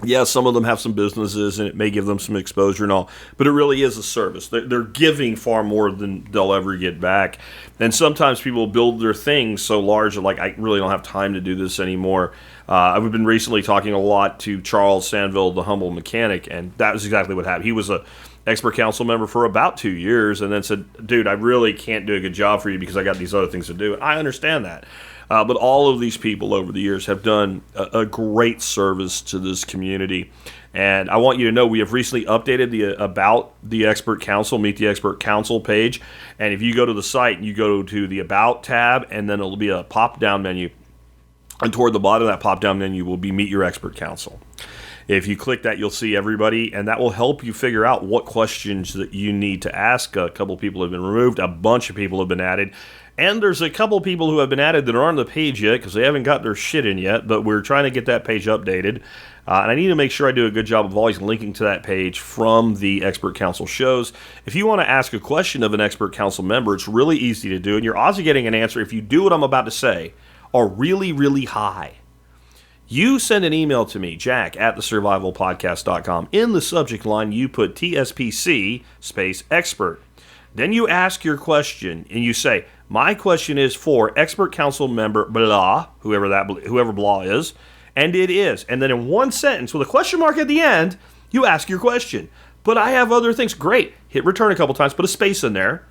Yeah, some of them have some businesses and it may give them some exposure and all, but it really is a service. They're giving far more than they'll ever get back. And sometimes people build their things so large that, like, I really don't have time to do this anymore. I've been recently talking a lot to Charles Sanville, the humble mechanic, and that was exactly what happened. He was a expert council member for about 2 years and then said, dude, I really can't do a good job for you because I got these other things to do. And I understand that. But all of these people over the years have done a great service to this community. And I want you to know we have recently updated the About the Expert Council, Meet the Expert Council page. And if you go to the site and you go to the About tab, and then it'll be a pop-down menu. And toward the bottom of that pop-down menu will be Meet Your Expert Council. If you click that, you'll see everybody, and that will help you figure out what questions that you need to ask. A couple people have been removed. A bunch of people have been added. And there's a couple people who have been added that aren't on the page yet because they haven't got their shit in yet, but we're trying to get that page updated. And I need to make sure I do a good job of always linking to that page from the Expert Council shows. If you want to ask a question of an Expert Council member, it's really easy to do, and your odds of getting an answer, if you do what I'm about to say, are really, really high. You send an email to me, jack@thesurvivalpodcast.com. In the subject line, you put TSPC space expert. Then you ask your question, and you say, my question is for expert council member blah, whoever blah is, and it is. And then in one sentence with a question mark at the end, you ask your question. But I have other things. Great. Hit return a couple times, put a space in there.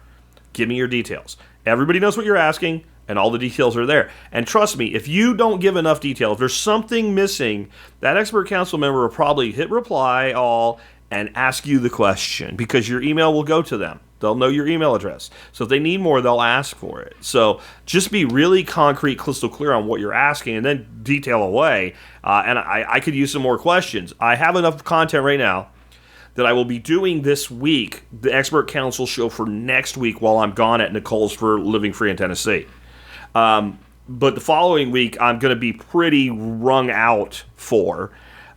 Give me your details. Everybody knows what you're asking, and all the details are there. And trust me, if you don't give enough detail, if there's something missing, that expert council member will probably hit reply all and ask you the question, because your email will go to them. They'll know your email address. So if they need more, they'll ask for it. So just be really concrete, crystal clear on what you're asking, and then detail away. And I could use some more questions. I have enough content right now that I will be doing this week, the Expert Council show for next week while I'm gone at Nicole's for Living Free in Tennessee. But the following week, I'm going to be pretty wrung out for.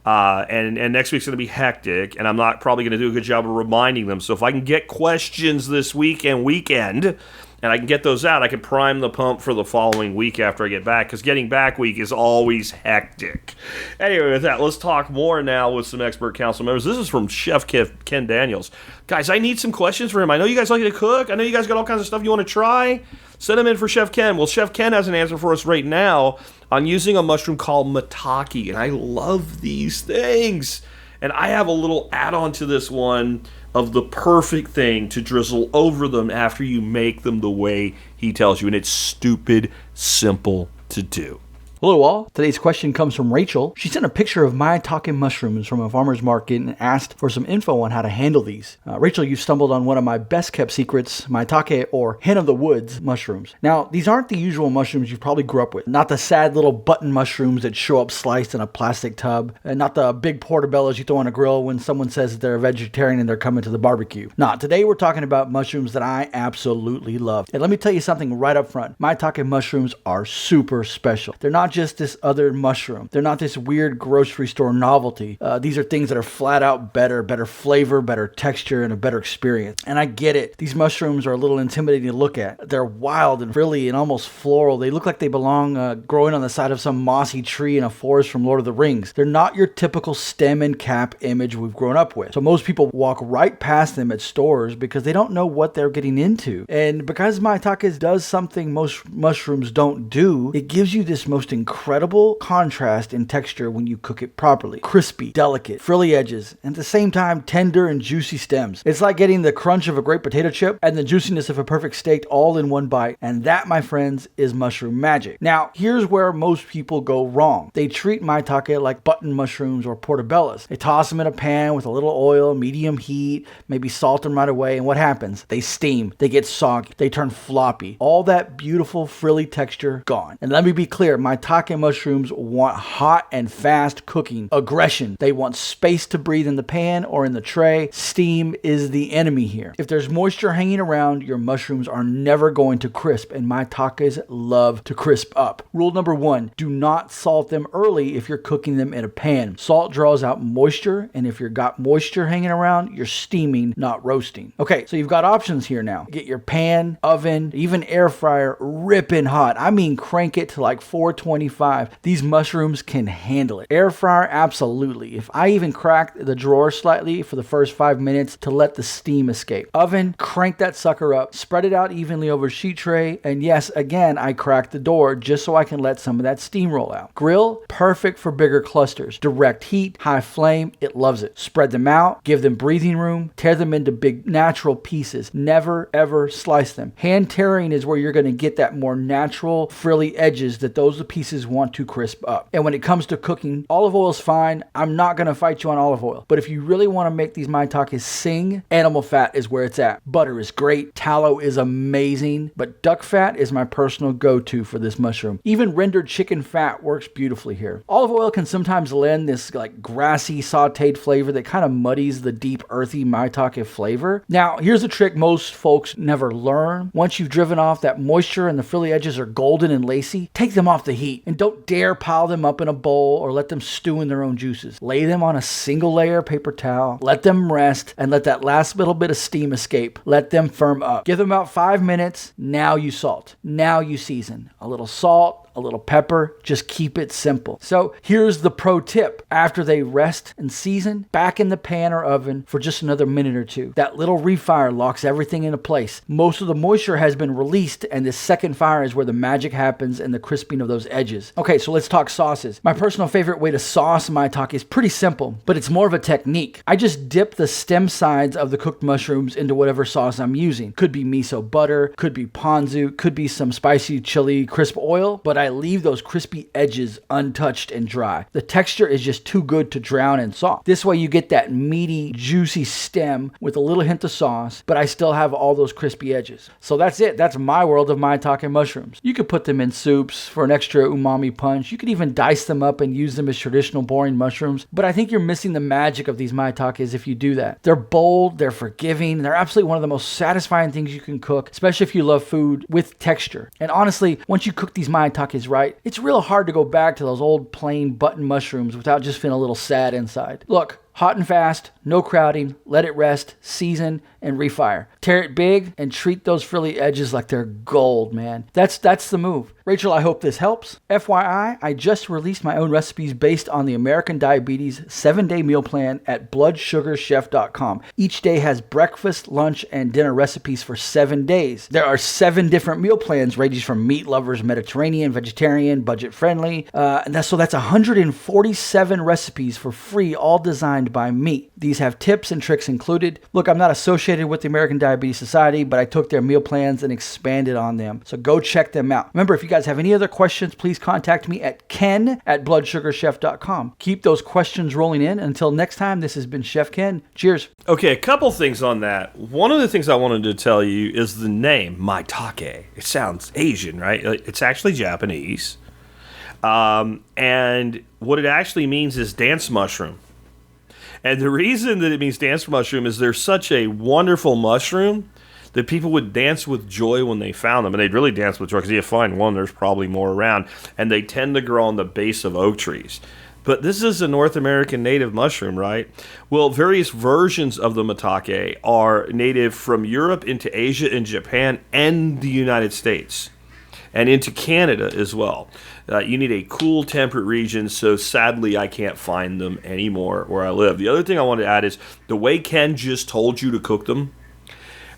And next week's going to be hectic, and I'm not probably going to do a good job of reminding them. So if I can get questions this week and weekend, and I can get those out, I can prime the pump for the following week after I get back, because getting back week is always hectic. Anyway, with that, let's talk more now with some expert council members. This is from Chef Ken Daniels. Guys, I need some questions for him. I know you guys like to cook. I know you guys got all kinds of stuff you want to try. Send them in for Chef Ken. Well, Chef Ken has an answer for us right now on using a mushroom called Maitake, and I love these things. And I have a little add-on to this one of the perfect thing to drizzle over them after you make them the way he tells you, and it's stupid simple to do. Hello all. Today's question comes from Rachel. She sent a picture of Maitake mushrooms from a farmer's market and asked for some info on how to handle these. Rachel, you stumbled on one of my best kept secrets, Maitake or hen of the woods mushrooms. Now, these aren't the usual mushrooms you probably grew up with. Not the sad little button mushrooms that show up sliced in a plastic tub, and not the big portobellos you throw on a grill when someone says that they're a vegetarian and they're coming to the barbecue. Nah, today we're talking about mushrooms that I absolutely love. And let me tell you something right up front. Maitake mushrooms are super special. They're not just this other mushroom. They're not this weird grocery store novelty. These are things that are flat out better flavor, better texture, and a better experience. And I get it. These mushrooms are a little intimidating to look at. They're wild and frilly and almost floral. They look like they belong growing on the side of some mossy tree in a forest from Lord of the Rings. They're not your typical stem and cap image we've grown up with. So most people walk right past them at stores because they don't know what they're getting into. And because Maitake does something most mushrooms don't do, it gives you this most incredible contrast in texture when you cook it properly. Crispy, delicate, frilly edges, and at the same time tender and juicy stems. It's like getting the crunch of a great potato chip and the juiciness of a perfect steak all in one bite. And that, my friends, is mushroom magic. Now, here's where most people go wrong. They treat Maitake like button mushrooms or portobellos. They toss them in a pan with a little oil, medium heat, maybe salt them right away, and what happens? They steam, they get soggy, they turn floppy. All that beautiful frilly texture gone. And let me be clear, Maitake mushrooms want hot and fast cooking, aggression. They want space to breathe in the pan or in the tray. Steam is the enemy here. If there's moisture hanging around, your mushrooms are never going to crisp, and Maitakes love to crisp up. Rule number 1, do not salt them early if you're cooking them in a pan. Salt draws out moisture, and if you've got moisture hanging around, you're steaming, not roasting. Okay, so you've got options here now. Get your pan, oven, even air fryer ripping hot. I mean, crank it to like 425. These mushrooms can handle it. Air fryer, absolutely. If I even cracked the drawer slightly for the first 5 minutes to let the steam escape. Oven, crank that sucker up, spread it out evenly over a sheet tray, and yes, again, I cracked the door just so I can let some of that steam roll out. Grill, perfect for bigger clusters. Direct heat, high flame, it loves it. Spread them out, give them breathing room, tear them into big natural pieces. Never ever slice them. Hand tearing is where you're going to get that more natural frilly edges that those pieces want to crisp up. And when it comes to cooking, olive oil is fine. I'm not going to fight you on olive oil. But if you really want to make these Maitakes sing, animal fat is where it's at. Butter is great. Tallow is amazing. But duck fat is my personal go-to for this mushroom. Even rendered chicken fat works beautifully here. Olive oil can sometimes lend this like grassy sauteed flavor that kind of muddies the deep earthy Maitake flavor. Now, here's a trick most folks never learn. Once you've driven off that moisture and the frilly edges are golden and lacy, take them off the heat and don't dare pile them up in a bowl or let them stew in their own juices. Lay them on a single layer paper towel, let them rest, and let that last little bit of steam escape. Let them firm up. Give them about 5 minutes. Now you salt. Now you season. A little salt, a little pepper, just keep it simple. So here's the pro tip. After they rest and season, back in the pan or oven for just another minute or two. That little refire locks everything into place. Most of the moisture has been released, and this second fire is where the magic happens and the crisping of those edges. Okay, so let's talk sauces. My personal favorite way to sauce Maitake is pretty simple, but it's more of a technique. I just dip the stem sides of the cooked mushrooms into whatever sauce I'm using. Could be miso butter, could be ponzu, could be some spicy chili crisp oil, but I leave those crispy edges untouched and dry. The texture is just too good to drown in sauce. This way you get that meaty, juicy stem with a little hint of sauce, but I still have all those crispy edges. So that's it. That's my world of Maitake mushrooms. You could put them in soups for an extra umami punch. You could even dice them up and use them as traditional boring mushrooms, but I think you're missing the magic of these Maitakes if you do that. They're bold, they're forgiving, they're absolutely one of the most satisfying things you can cook, especially if you love food with texture. And honestly, once you cook these Maitakes right, it's real hard to go back to those old plain button mushrooms without just feeling a little sad inside. Look, hot and fast, no crowding, let it rest, season, and refire. Tear it big and treat those frilly edges like they're gold, man. That's the move. Rachel, I hope this helps. FYI, I just released my own recipes based on the American Diabetes 7-day meal plan at bloodsugarchef.com. Each day has breakfast, lunch, and dinner recipes for 7 days. There are 7 different meal plans ranging from meat lovers, Mediterranean, vegetarian, budget friendly. So that's 147 recipes for free, all designed coined by me. These have tips and tricks included. Look, I'm not associated with the American Diabetes Society, but I took their meal plans and expanded on them. So go check them out. Remember, if you guys have any other questions, please contact me at ken@bloodsugarchef.com. Keep those questions rolling in. Until next time, this has been Chef Ken. Cheers. Okay, a couple things on that. One of the things I wanted to tell you is the name, Maitake. It sounds Asian, right? It's actually Japanese. And what it actually means is dance mushroom. And the reason that it means dance mushroom is they're such a wonderful mushroom that people would dance with joy when they found them. And they'd really dance with joy because you find one, there's probably more around. And they tend to grow on the base of oak trees. But this is a North American native mushroom, right? Well, various versions of the maitake are native from Europe into Asia and Japan and the United States. And into Canada as well. You need a cool temperate region, so sadly I can't find them anymore where I live. The other thing I wanted to add is the way Ken just told you to cook them.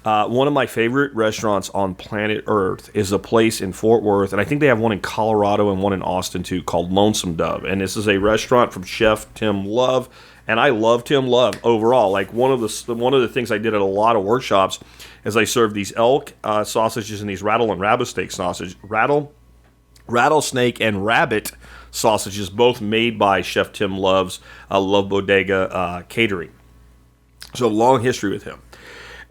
One of my favorite restaurants on planet Earth is a place in Fort Worth, and I think they have one in Colorado and one in Austin too, called Lonesome Dove. And this is a restaurant from Chef Tim Love, and I love Tim Love overall. Like one of the things I did at a lot of workshops is I served these elk sausages and these rattlesnake and rabbit sausages, both made by Chef Tim Love's Love Bodega catering. So long history with him.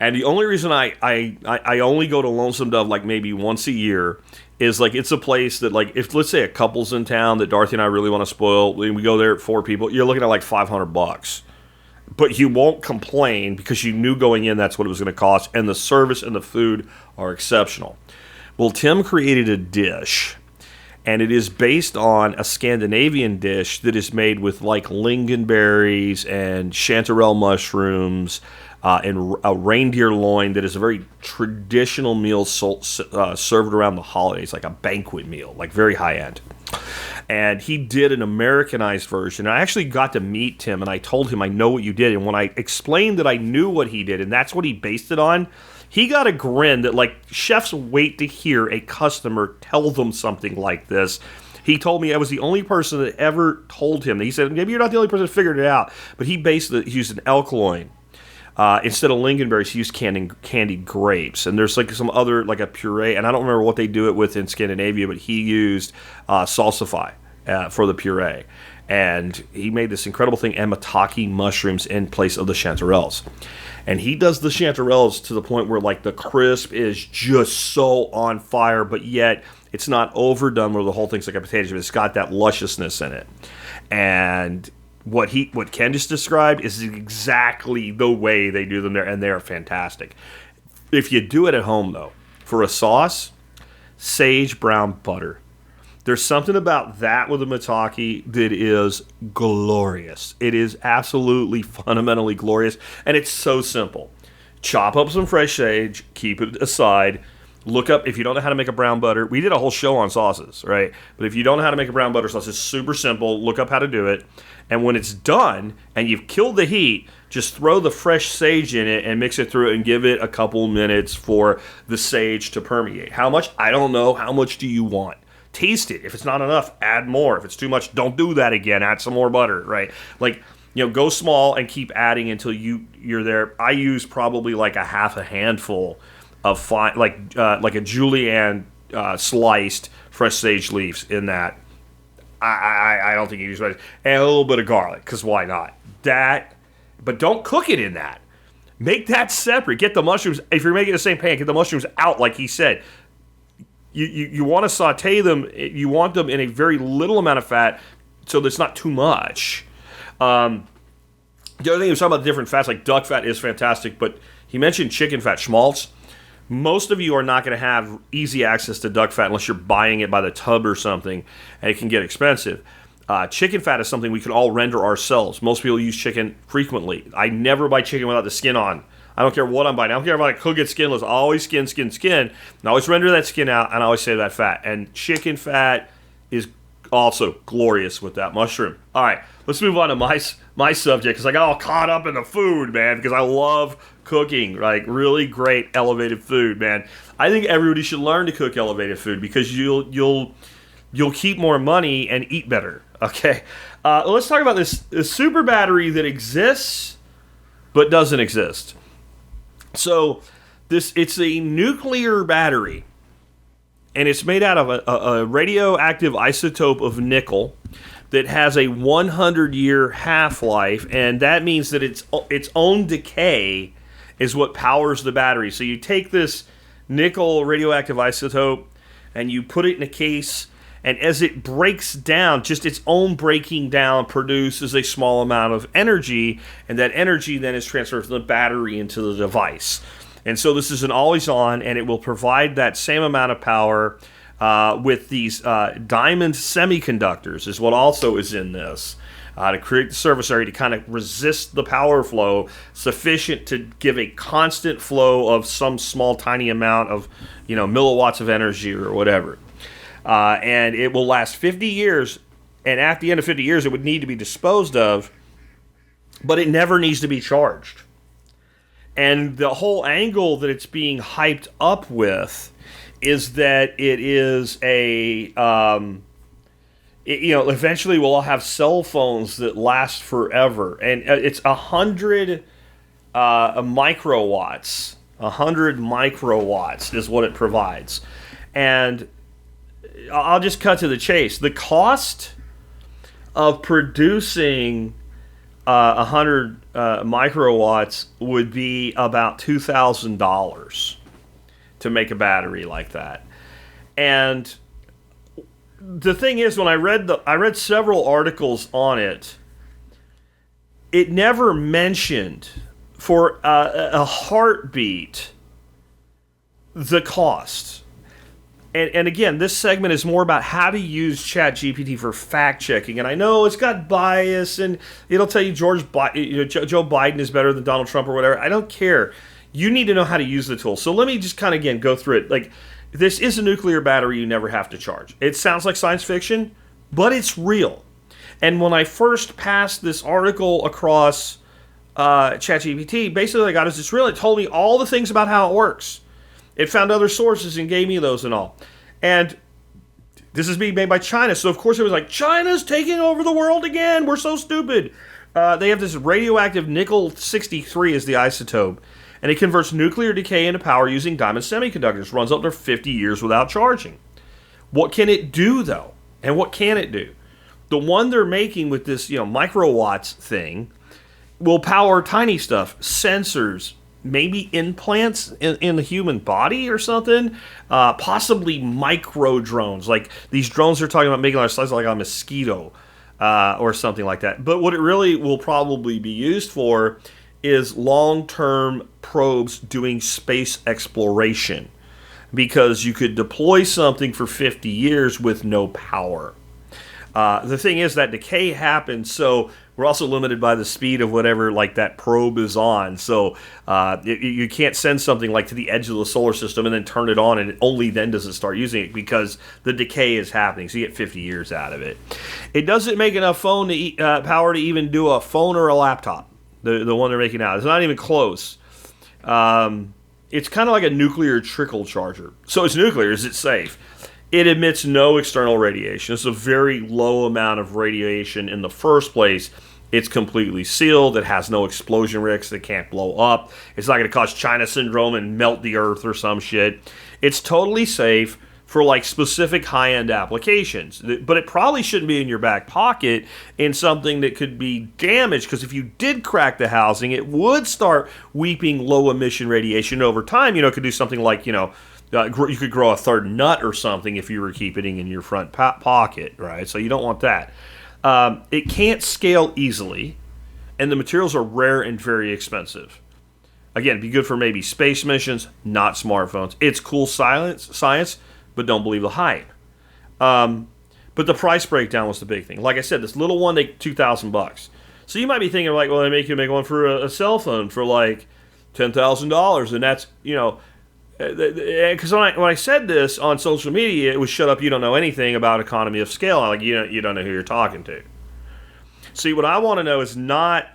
And the only reason I only go to Lonesome Dove like maybe once a year is like it's a place that like if let's say a couple's in town that Dorothy and I really want to spoil, we go there at 4 people, you're looking at like $500. But you won't complain because you knew going in that's what it was going to cost, and the service and the food are exceptional. Well, Tim created a dish, and it is based on a Scandinavian dish that is made with like lingonberries and chanterelle mushrooms and a reindeer loin that is a very traditional meal served around the holidays, like a banquet meal, like very high end. And he did an Americanized version. I actually got to meet Tim, and I told him I know what you did. And when I explained that I knew what he did, and that's what he based it on, he got a grin that, like, chefs wait to hear a customer tell them something like this. He told me I was the only person that ever told him. He said, maybe you're not the only person that figured it out. But he used an elk loin. Instead of lingonberries, he used candied grapes. And there's like some other, like a puree, and I don't remember what they do it with in Scandinavia, but he used salsify for the puree. And he made this incredible thing, maitake mushrooms in place of the chanterelles. And he does the chanterelles to the point where like the crisp is just so on fire, but yet it's not overdone where the whole thing's like a potato chip. It's got that lusciousness in it. And what Ken just described is exactly the way they do them there, and they are fantastic. If you do it at home, though, for a sauce, sage brown butter. There's something about that with a maitake that is glorious. It is absolutely fundamentally glorious, and it's so simple. Chop up some fresh sage, keep it aside. Look up, if you don't know how to make a brown butter, we did a whole show on sauces, right? But if you don't know how to make a brown butter sauce, it's super simple. Look up how to do it. And when it's done and you've killed the heat, just throw the fresh sage in it and mix it through and give it a couple minutes for the sage to permeate. How much? I don't know. How much do you want? Taste it. If it's not enough, add more. If it's too much, don't do that again. Add some more butter, right? Like, you know, go small and keep adding until you're there. I use probably like a half a handful of fine, like a julienne sliced fresh sage leaves in that. I don't think you use much. And a little bit of garlic, because why not? That, but don't cook it in that. Make that separate. Get the mushrooms. If you're making the same pan, get the mushrooms out, like he said. You want to saute them. You want them in a very little amount of fat, so there's not too much. The other thing he was talking about, the different fats, like duck fat is fantastic, but he mentioned chicken fat, schmaltz. Most of you are not going to have easy access to duck fat unless you're buying it by the tub or something, and it can get expensive. Chicken fat is something we can all render ourselves. Most people use chicken frequently. I never buy chicken without the skin on. I don't care what I'm buying. I don't care if I cook it skinless. I always skin. And I always render that skin out, and I always save that fat. And chicken fat is also glorious with that mushroom. All right, let's move on to my subject, because I got all caught up in the food, man, because I love cooking, like really great elevated food, man. I think everybody should learn to cook elevated food because you'll keep more money and eat better. Okay, let's talk about this super battery that exists but doesn't exist. So it's a nuclear battery, and it's made out of a radioactive isotope of nickel that has a 100-year half-life, and that means that its own decay is what powers the battery. So you take this nickel radioactive isotope and you put it in a case, and as it breaks down, just its own breaking down produces a small amount of energy, and that energy then is transferred from the battery into the device. And so this is an always-on, and it will provide that same amount of power with these diamond semiconductors is what also is in this. To create the surface area to kind of resist the power flow sufficient to give a constant flow of some small tiny amount of milliwatts of energy or whatever. And it will last 50 years, and at the end of 50 years it would need to be disposed of, but it never needs to be charged. And the whole angle that it's being hyped up with is that it is eventually we'll all have cell phones that last forever, and it's 100 microwatts. 100 microwatts is what it provides, and I'll just cut to the chase. The cost of producing 100 microwatts would be about $2,000 to make a battery like that. And the thing is, when I read several articles on it, it never mentioned for a heartbeat the cost. And again, this segment is more about how to use ChatGPT for fact checking. And I know it's got bias, and it'll tell you Joe Biden is better than Donald Trump or whatever. I don't care. You need to know how to use the tool. So let me just kind of again go through it. Like, this is a nuclear battery you never have to charge. It sounds like science fiction, but it's real. And when I first passed this article across ChatGPT, basically I got is it's real. It told me all the things about how it works. It found other sources and gave me those and all. And this is being made by China. So, of course, it was like, China's taking over the world again. We're so stupid. They have this radioactive nickel-63 as the isotope. And it converts nuclear decay into power using diamond semiconductors. Runs up to 50 years without charging. What can it do, though? And what can it do? The one they're making with this, microwatts thing will power tiny stuff, sensors, maybe implants in the human body or something, possibly micro drones, like these drones they're talking about making our size like a mosquito or something like that. But what it really will probably be used for is long-term probes doing space exploration, because you could deploy something for 50 years with no power. The thing is that decay happens, so we're also limited by the speed of whatever like that probe is on. So you can't send something like to the edge of the solar system and then turn it on, and only then does it start using it, because the decay is happening. So you get 50 years out of it. It doesn't make enough phone power to even do a phone or a laptop. The one they're making now, it's not even close. It's kind of like a nuclear trickle charger. So it's nuclear. Is it safe? It emits no external radiation. It's a very low amount of radiation in the first place. It's completely sealed. It has no explosion risks. It can't blow up. It's not going to cause China syndrome and melt the earth or some shit. It's totally safe for like specific high-end applications. But it probably shouldn't be in your back pocket in something that could be damaged, because if you did crack the housing, it would start weeping low-emission radiation over time. It could do something like, you could grow a third nut or something if you were keeping it in your front pocket, right? So you don't want that. It can't scale easily, and the materials are rare and very expensive. Again, it'd be good for maybe space missions, not smartphones. It's cool science, but don't believe the hype. But the price breakdown was the big thing. Like I said, this little one, they $2,000. So you might be thinking like, well, they make one for a cell phone for like $10,000, and that's because when I said this on social media, it was shut up. You don't know anything about economy of scale. Like you don't know who you're talking to. See, what I want to know is not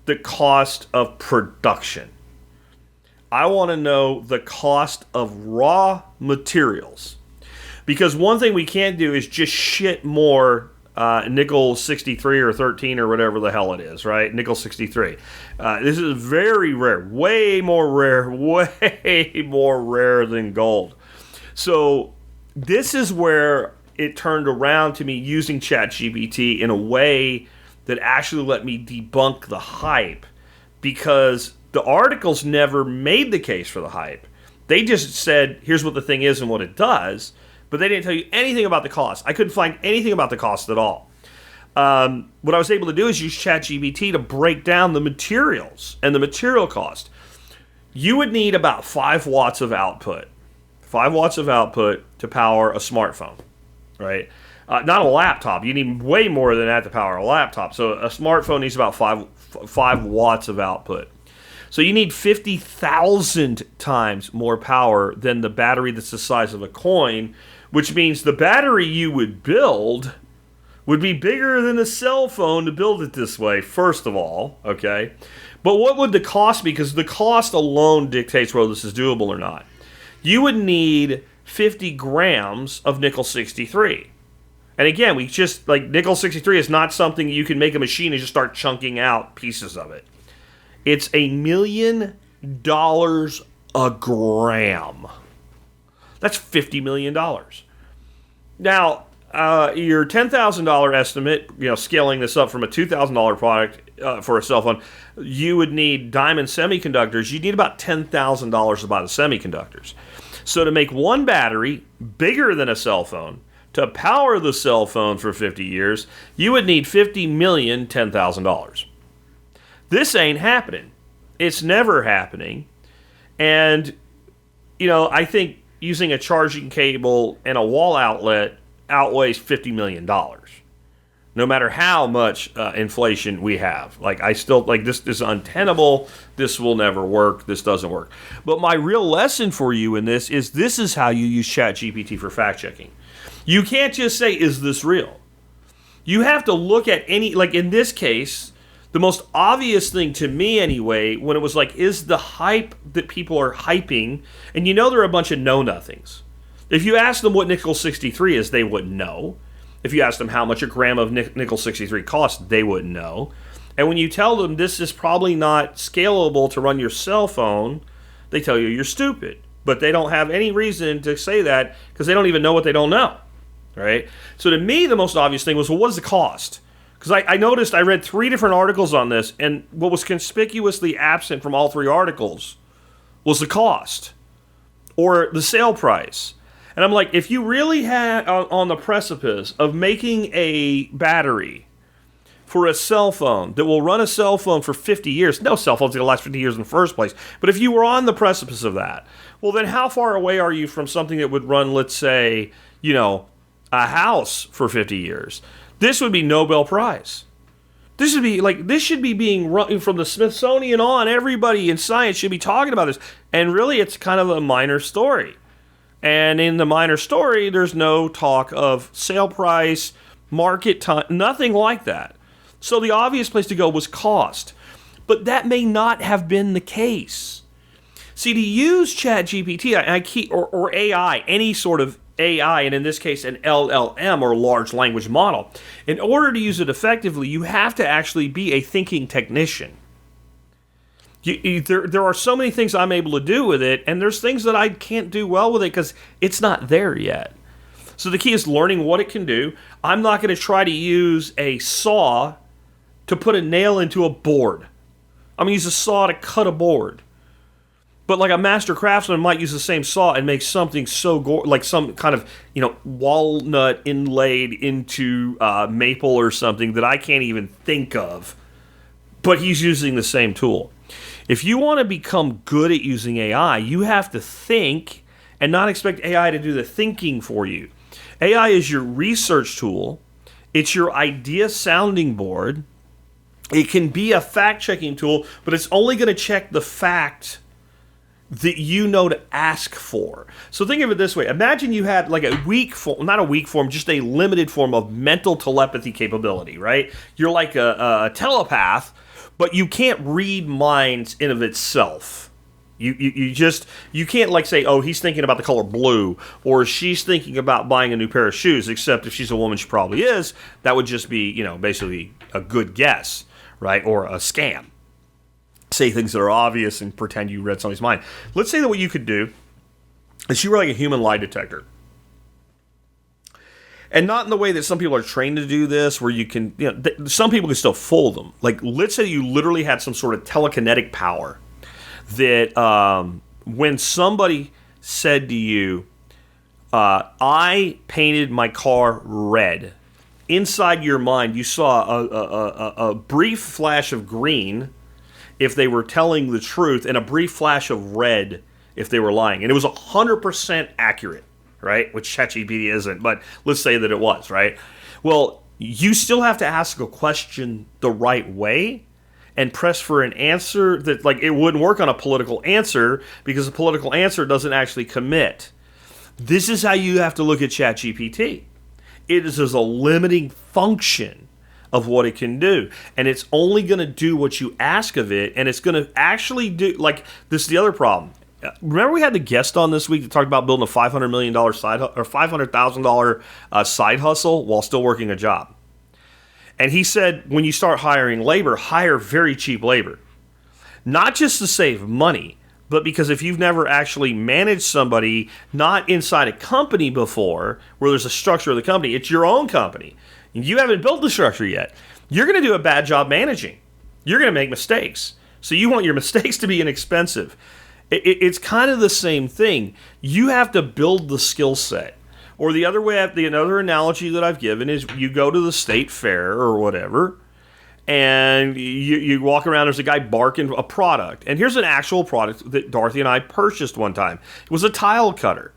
the cost of production. I want to know the cost of raw materials. Because one thing we can't do is just shit more nickel 63 or 13 or whatever the hell it is, right? Nickel 63. This is very rare, way more rare than gold. So this is where it turned around to me using ChatGPT in a way that actually let me debunk the hype, because the articles never made the case for the hype. They just said, here's what the thing is and what it does, but they didn't tell you anything about the cost. I couldn't find anything about the cost at all. What I was able to do is use ChatGPT to break down the materials and the material cost. You would need about 5 watts of output. 5 watts of output to power a smartphone, right? Not a laptop. You need way more than that to power a laptop. So a smartphone needs about 5 watts of output. So you need 50,000 times more power than the battery that's the size of a coin, which means the battery you would build would be bigger than a cell phone to build it this way, first of all, okay? But what would the cost be? Because the cost alone dictates whether this is doable or not. You would need 50 grams of nickel 63. And again, nickel 63 is not something you can make a machine and just start chunking out pieces of it. It's $1 million a gram. That's $50 million. Now, your $10,000 estimate, scaling this up from a $2,000 product for a cell phone, you would need diamond semiconductors. You need about $10,000 to buy the semiconductors. So to make one battery bigger than a cell phone, to power the cell phone for 50 years, you would need $50 million, $10,000. This ain't happening. It's never happening. And, I think using a charging cable and a wall outlet outweighs $50 million. No matter how much inflation we have. This is untenable. This will never work. This doesn't work. But my real lesson for you in this is how you use ChatGPT for fact checking. You can't just say, is this real? You have to look at in this case, the most obvious thing to me anyway, when it was is the hype that people are hyping, and they're a bunch of know-nothings. If you ask them what nickel 63 is, they wouldn't know. If you ask them how much a gram of nickel 63 costs, they wouldn't know. And when you tell them this is probably not scalable to run your cell phone, they tell you you're stupid. But they don't have any reason to say that because they don't even know what they don't know. Right? So to me, the most obvious thing was, well, what is the cost? Because I noticed I read 3 different articles on this, and what was conspicuously absent from all 3 articles was the cost or the sale price. And I'm like, if you really had on the precipice of making a battery for a cell phone that will run a cell phone for 50 years, no cell phone's going to last 50 years in the first place, but if you were on the precipice of that, well, then how far away are you from something that would run, let's say, a house for 50 years? This would be Nobel Prize. This should be being run from the Smithsonian on. Everybody in science should be talking about this. And really, it's kind of a minor story. And in the minor story, there's no talk of sale price, market time, nothing like that. So the obvious place to go was cost. But that may not have been the case. See, to use ChatGPT, or AI, any sort of AI, and in this case an LLM or large language model, in order to use it effectively, you have to actually be a thinking technician. There are so many things I'm able to do with it, and there's things that I can't do well with it because it's not there yet. So the key is learning what it can do. I'm not going to try to use a saw to put a nail into a board. I'm going to use a saw to cut a board. But a master craftsman might use the same saw and make something so some kind of walnut inlaid into maple or something that I can't even think of. But he's using the same tool. If you want to become good at using AI, you have to think and not expect AI to do the thinking for you. AI is your research tool. It's your idea sounding board. It can be a fact-checking tool, but it's only going to check the fact that you know to ask for. So think of it this way. Imagine you had a weak form, not a weak form, just a limited form of mental telepathy capability, right? You're like a telepath, but you can't read minds in of itself. You can't like say, oh, he's thinking about the color blue, or she's thinking about buying a new pair of shoes, except if she's a woman, she probably is. That would just be, basically a good guess, right? Or a scam. Say things that are obvious and pretend you read somebody's mind. Let's say that what you could do is you were like a human lie detector. And not in the way that some people are trained to do this, where you can, some people can still fool them. Like, let's say you literally had some sort of telekinetic power that when somebody said to you, I painted my car red, inside your mind you saw a brief flash of green if they were telling the truth, and a brief flash of red if they were lying. And it was 100% accurate. Right? Which ChatGPT isn't, but let's say that it was, right? Well, you still have to ask a question the right way and press for an answer that, like, it wouldn't work on a political answer because a political answer doesn't actually commit. This is how you have to look at ChatGPT. It is as a limiting function of what it can do. And it's only going to do what you ask of it, and it's going to actually do, like, this is the other problem. Remember we had the guest on this week that talked about building a $500 million side or $500,000 side hustle while still working a job. And he said when you start hiring labor, hire very cheap labor. Not just to save money, but because if you've never actually managed somebody not inside a company before where there's a structure of the company, it's your own company. And you haven't built the structure yet. You're going to do a bad job managing. You're going to make mistakes. So you want your mistakes to be inexpensive. It's kind of the same thing. You have to build the skill set. Or the other way, another analogy that I've given is you go to the state fair or whatever, and you walk around, there's a guy barking a product. And here's an actual product that Dorothy and I purchased one time. It was a tile cutter.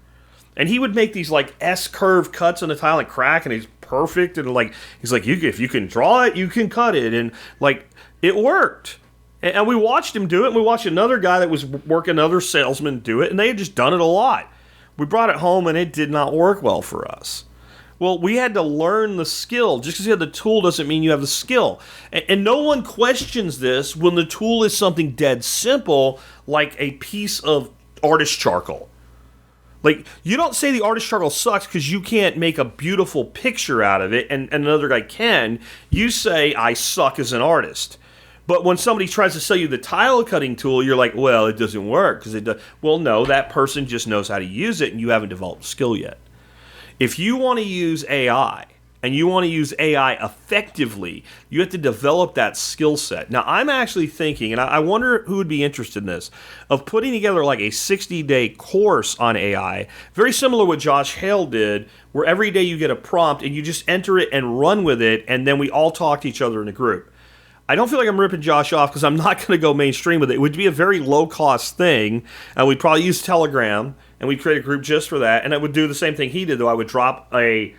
And he would make these like S-curve cuts on the tile and crack, and he's perfect. And like he's like, if you can draw it, you can cut it. And like, it worked. And we watched him do it, and we watched another guy that was working, another salesman, do it, and they had just done it a lot. We brought it home, and it did not work well for us. Well, we had to learn the skill. Just because you have the tool doesn't mean you have the skill. And no one questions this when the tool is something dead simple, like a piece of artist charcoal. Like, you don't say the artist charcoal sucks because you can't make a beautiful picture out of it, and another guy can. You say, I suck as an artist. But when somebody tries to sell you the tile cutting tool, you're like, well, it doesn't work because it does. Well, no, that person just knows how to use it, and you haven't developed skill yet. If you want to use AI, and you want to use AI effectively, you have to develop that skill set. Now, I'm actually thinking, and I wonder who would be interested in this, of putting together like a 60-day course on AI, very similar to what Josh Hale did, where every day you get a prompt, and you just enter it and run with it, and then we all talk to each other in a group. I don't feel like I'm ripping Josh off because I'm not going to go mainstream with it. It would be a very low-cost thing, and we'd probably use Telegram, and we'd create a group just for that, and I would do the same thing he did, though. I would drop a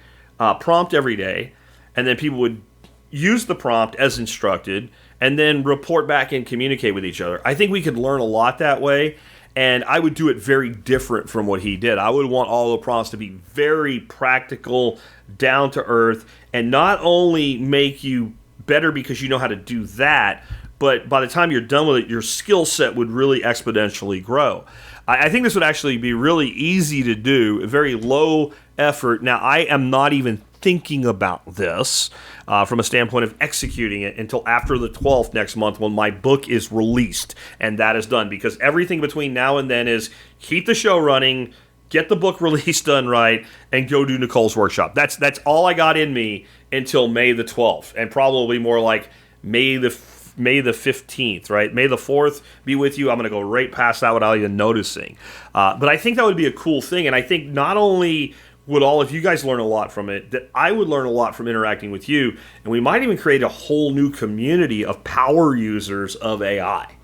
prompt every day, and then people would use the prompt as instructed, and then report back and communicate with each other. I think we could learn a lot that way, and I would do it very different from what he did. I would want all the prompts to be very practical, down to earth, and not only make you better because you know how to do that, but by the time you're done with it, your skill set would really exponentially grow. I think this would actually be really easy to do, very low effort. Now, I am not even thinking about this from a standpoint of executing it until after the 12th next month when my book is released, and that is done, because everything between now and then is keep the show running, get the book release done right, and go do Nicole's workshop. That's all I got in me until May the 12th, and probably more like May the 15th, right? May the 4th be with you. I'm going to go right past that without even noticing. But I think that would be a cool thing, and I think not only would all of you guys learn a lot from it, that I would learn a lot from interacting with you, and we might even create a whole new community of power users of AI.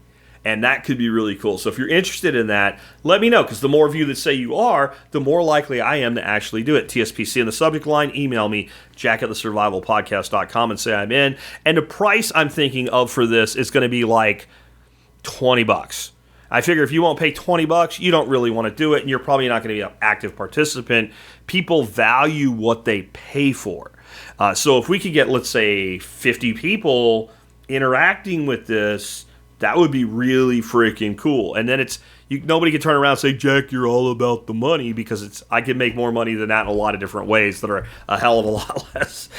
And that could be really cool. So if you're interested in that, let me know, because the more of you that say you are, the more likely I am to actually do it. TSPC in the subject line, email me, jack@thesurvivalpodcast.com, and say I'm in. And the price I'm thinking of for this is going to be like $20. I figure if you won't pay $20, you don't really want to do it, and you're probably not going to be an active participant. People value what they pay for. So if we could get, let's say, 50 people interacting with this That would be really freaking cool. And then nobody can turn around and say, Jack, you're all about the money, because I can make more money than that in a lot of different ways that are a hell of a lot less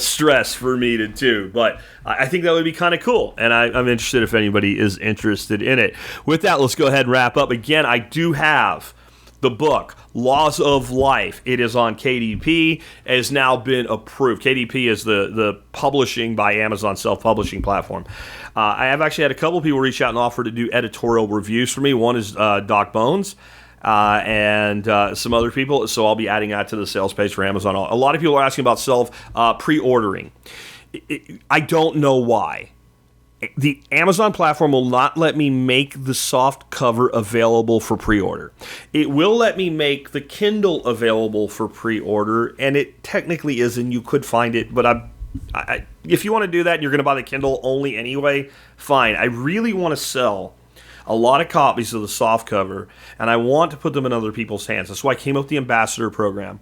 stress for me to do. But I think that would be kind of cool, and I'm interested if anybody is interested in it. With that, let's go ahead and wrap up. Again, I do have the book, Laws of Life. It is on KDP. It has now been approved. KDP is the publishing by Amazon self-publishing platform. I have actually had a couple of people reach out and offer to do editorial reviews for me. One is Doc Bones and some other people. So I'll be adding that to the sales page for Amazon. A lot of people are asking about pre-ordering. I don't know why. The Amazon platform will not let me make the soft cover available for pre-order. It will let me make the Kindle available for pre-order, and it technically is, and you could find it, but if you want to do that and you're going to buy the Kindle only anyway, fine. I really want to sell a lot of copies of the soft cover, and I want to put them in other people's hands. That's why I came up with the Ambassador program.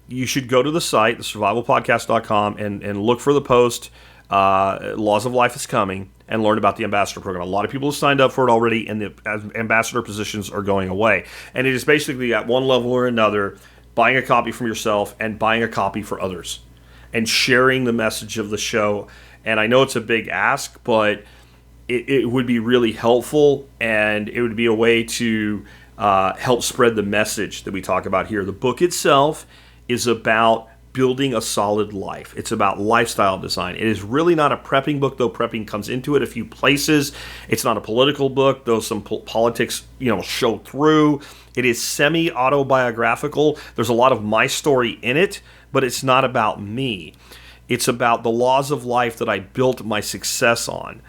You should go to the site, thesurvivalpodcast.com, and look for the post, Laws of Life is coming, and learn about the Ambassador program. A lot of people have signed up for it already, and the Ambassador positions are going away. And it is basically at one level or another, buying a copy from yourself and buying a copy for others, and sharing the message of the show. And I know it's a big ask, but it would be really helpful, and it would be a way to help spread the message that we talk about here. The book itself is about building a solid life. It's about lifestyle design. It is really not a prepping book, though prepping comes into it a few places. It's not a political book, though some politics, show through. It is semi-autobiographical. There's a lot of my story in it, but it's not about me. It's about the laws of life that I built my success on.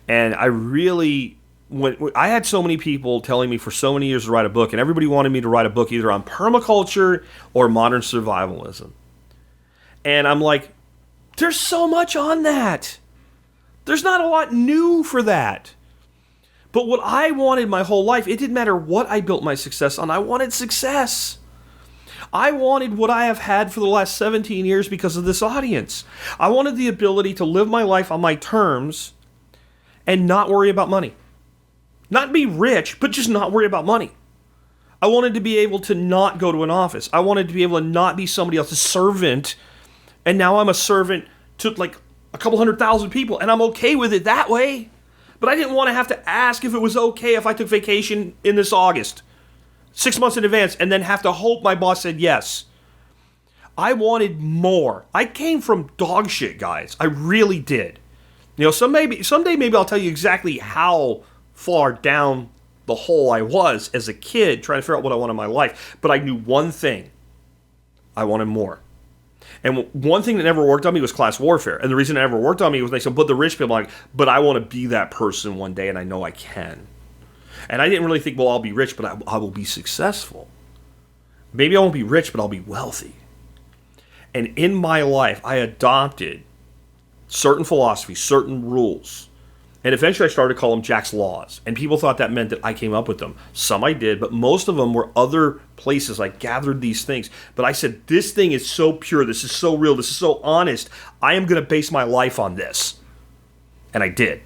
And I really, when I had so many people telling me for so many years to write a book, and everybody wanted me to write a book either on permaculture or modern survivalism. And I'm like, there's so much on that. There's not a lot new for that. But what I wanted my whole life, it didn't matter what I built my success on. I wanted success. I wanted what I have had for the last 17 years because of this audience. I wanted the ability to live my life on my terms and not worry about money. Not be rich, but just not worry about money. I wanted to be able to not go to an office. I wanted to be able to not be somebody else's servant. And now I'm a servant to like a couple 100,000 people, and I'm okay with it that way. But I didn't want to have to ask if it was okay if I took vacation in this August, 6 months in advance, and then have to hope my boss said yes. I wanted more. I came from dog shit, guys. I really did. Someday maybe I'll tell you exactly how far down the hole I was as a kid trying to figure out what I wanted in my life. But I knew one thing. I wanted more. And one thing that never worked on me was class warfare. And the reason it never worked on me was they said, but the rich people, I'm like, but I want to be that person one day, and I know I can. And I didn't really think, well, I'll be rich, but I will be successful. Maybe I won't be rich, but I'll be wealthy. And in my life, I adopted certain philosophies, certain rules. And eventually I started to call them Jack's Laws. And people thought that meant that I came up with them. Some I did, but most of them were other places I gathered these things. But I said, this thing is so pure, this is so real, this is so honest, I am going to base my life on this. And I did.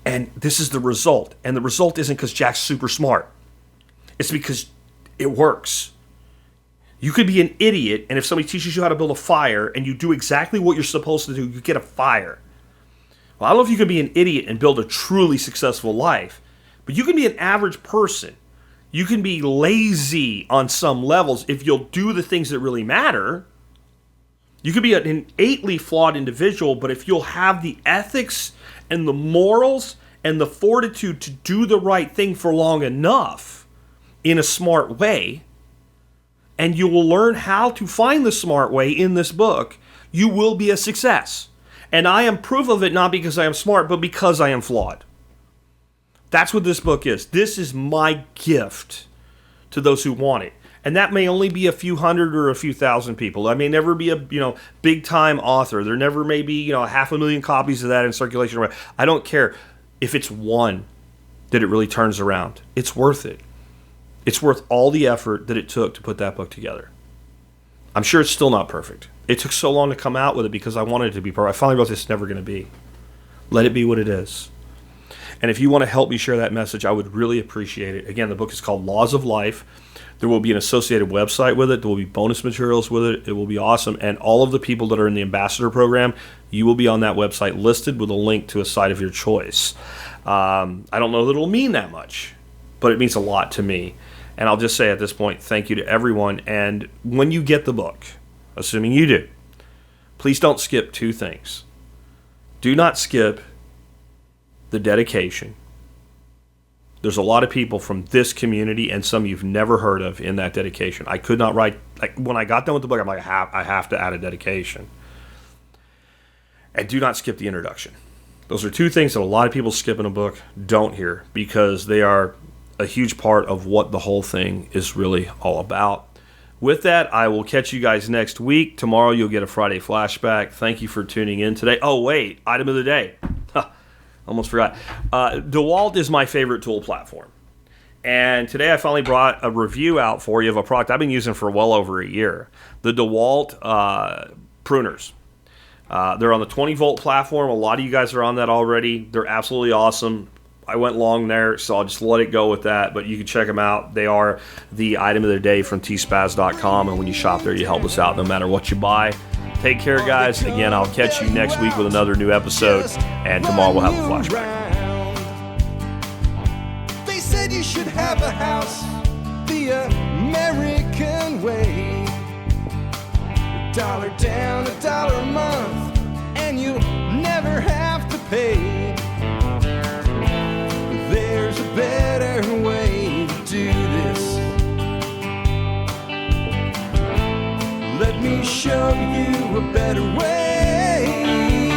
And this is the result. And the result isn't because Jack's super smart. It's because it works. You could be an idiot, and if somebody teaches you how to build a fire and you do exactly what you're supposed to do, you get a fire. Well, I don't know if you can be an idiot and build a truly successful life, but you can be an average person. You can be lazy on some levels if you'll do the things that really matter. You could be an innately flawed individual, but if you'll have the ethics and the morals and the fortitude to do the right thing for long enough in a smart way, and you will learn how to find the smart way in this book, you will be a success. And I am proof of it not because I am smart, but because I am flawed. That's what this book is. This is my gift to those who want it. And that may only be a few hundred or a few thousand people. I may never be a big time author. There never may be 500,000 copies of that in circulation. I don't care. If it's one that it really turns around, it's worth it. It's worth all the effort that it took to put that book together. I'm sure it's still not perfect. It took so long to come out with it because I wanted it to be perfect. I finally realized it's never going to be. Let it be what it is. And if you want to help me share that message, I would really appreciate it. Again, the book is called Laws of Life. There will be an associated website with it. There will be bonus materials with it. It will be awesome. And all of the people that are in the ambassador program, you will be on that website listed with a link to a site of your choice. I don't know that it'll mean that much, but it means a lot to me. And I'll just say at this point, thank you to everyone. And when you get the book, assuming you do, please don't skip two things. Do not skip the dedication. There's a lot of people from this community and some you've never heard of in that dedication. I could not write, when I got done with the book, I'm like, I have to add a dedication. And do not skip the introduction. Those are two things that a lot of people skip in a book don't hear, because they are a huge part of what the whole thing is really all about. With that, I will catch you guys next week. Tomorrow you'll get a Friday flashback. Thank you for tuning in today. Oh, wait, item of the day. Almost forgot. DeWalt is my favorite tool platform. And today I finally brought a review out for you of a product I've been using for well over a year. The DeWalt pruners. They're on the 20-volt platform. A lot of you guys are on that already. They're absolutely awesome. I went long there, so I'll just let it go with that. But you can check them out. They are the item of the day from tspaz.com. And when you shop there, you help us out no matter what you buy. Take care, guys. Again, I'll catch you next week with another new episode. And tomorrow we'll have a flashback. They said you should have a house the American way. $1 down, $1 a month, and you'll never have to pay. There's a better way to do this. Let me show you a better way.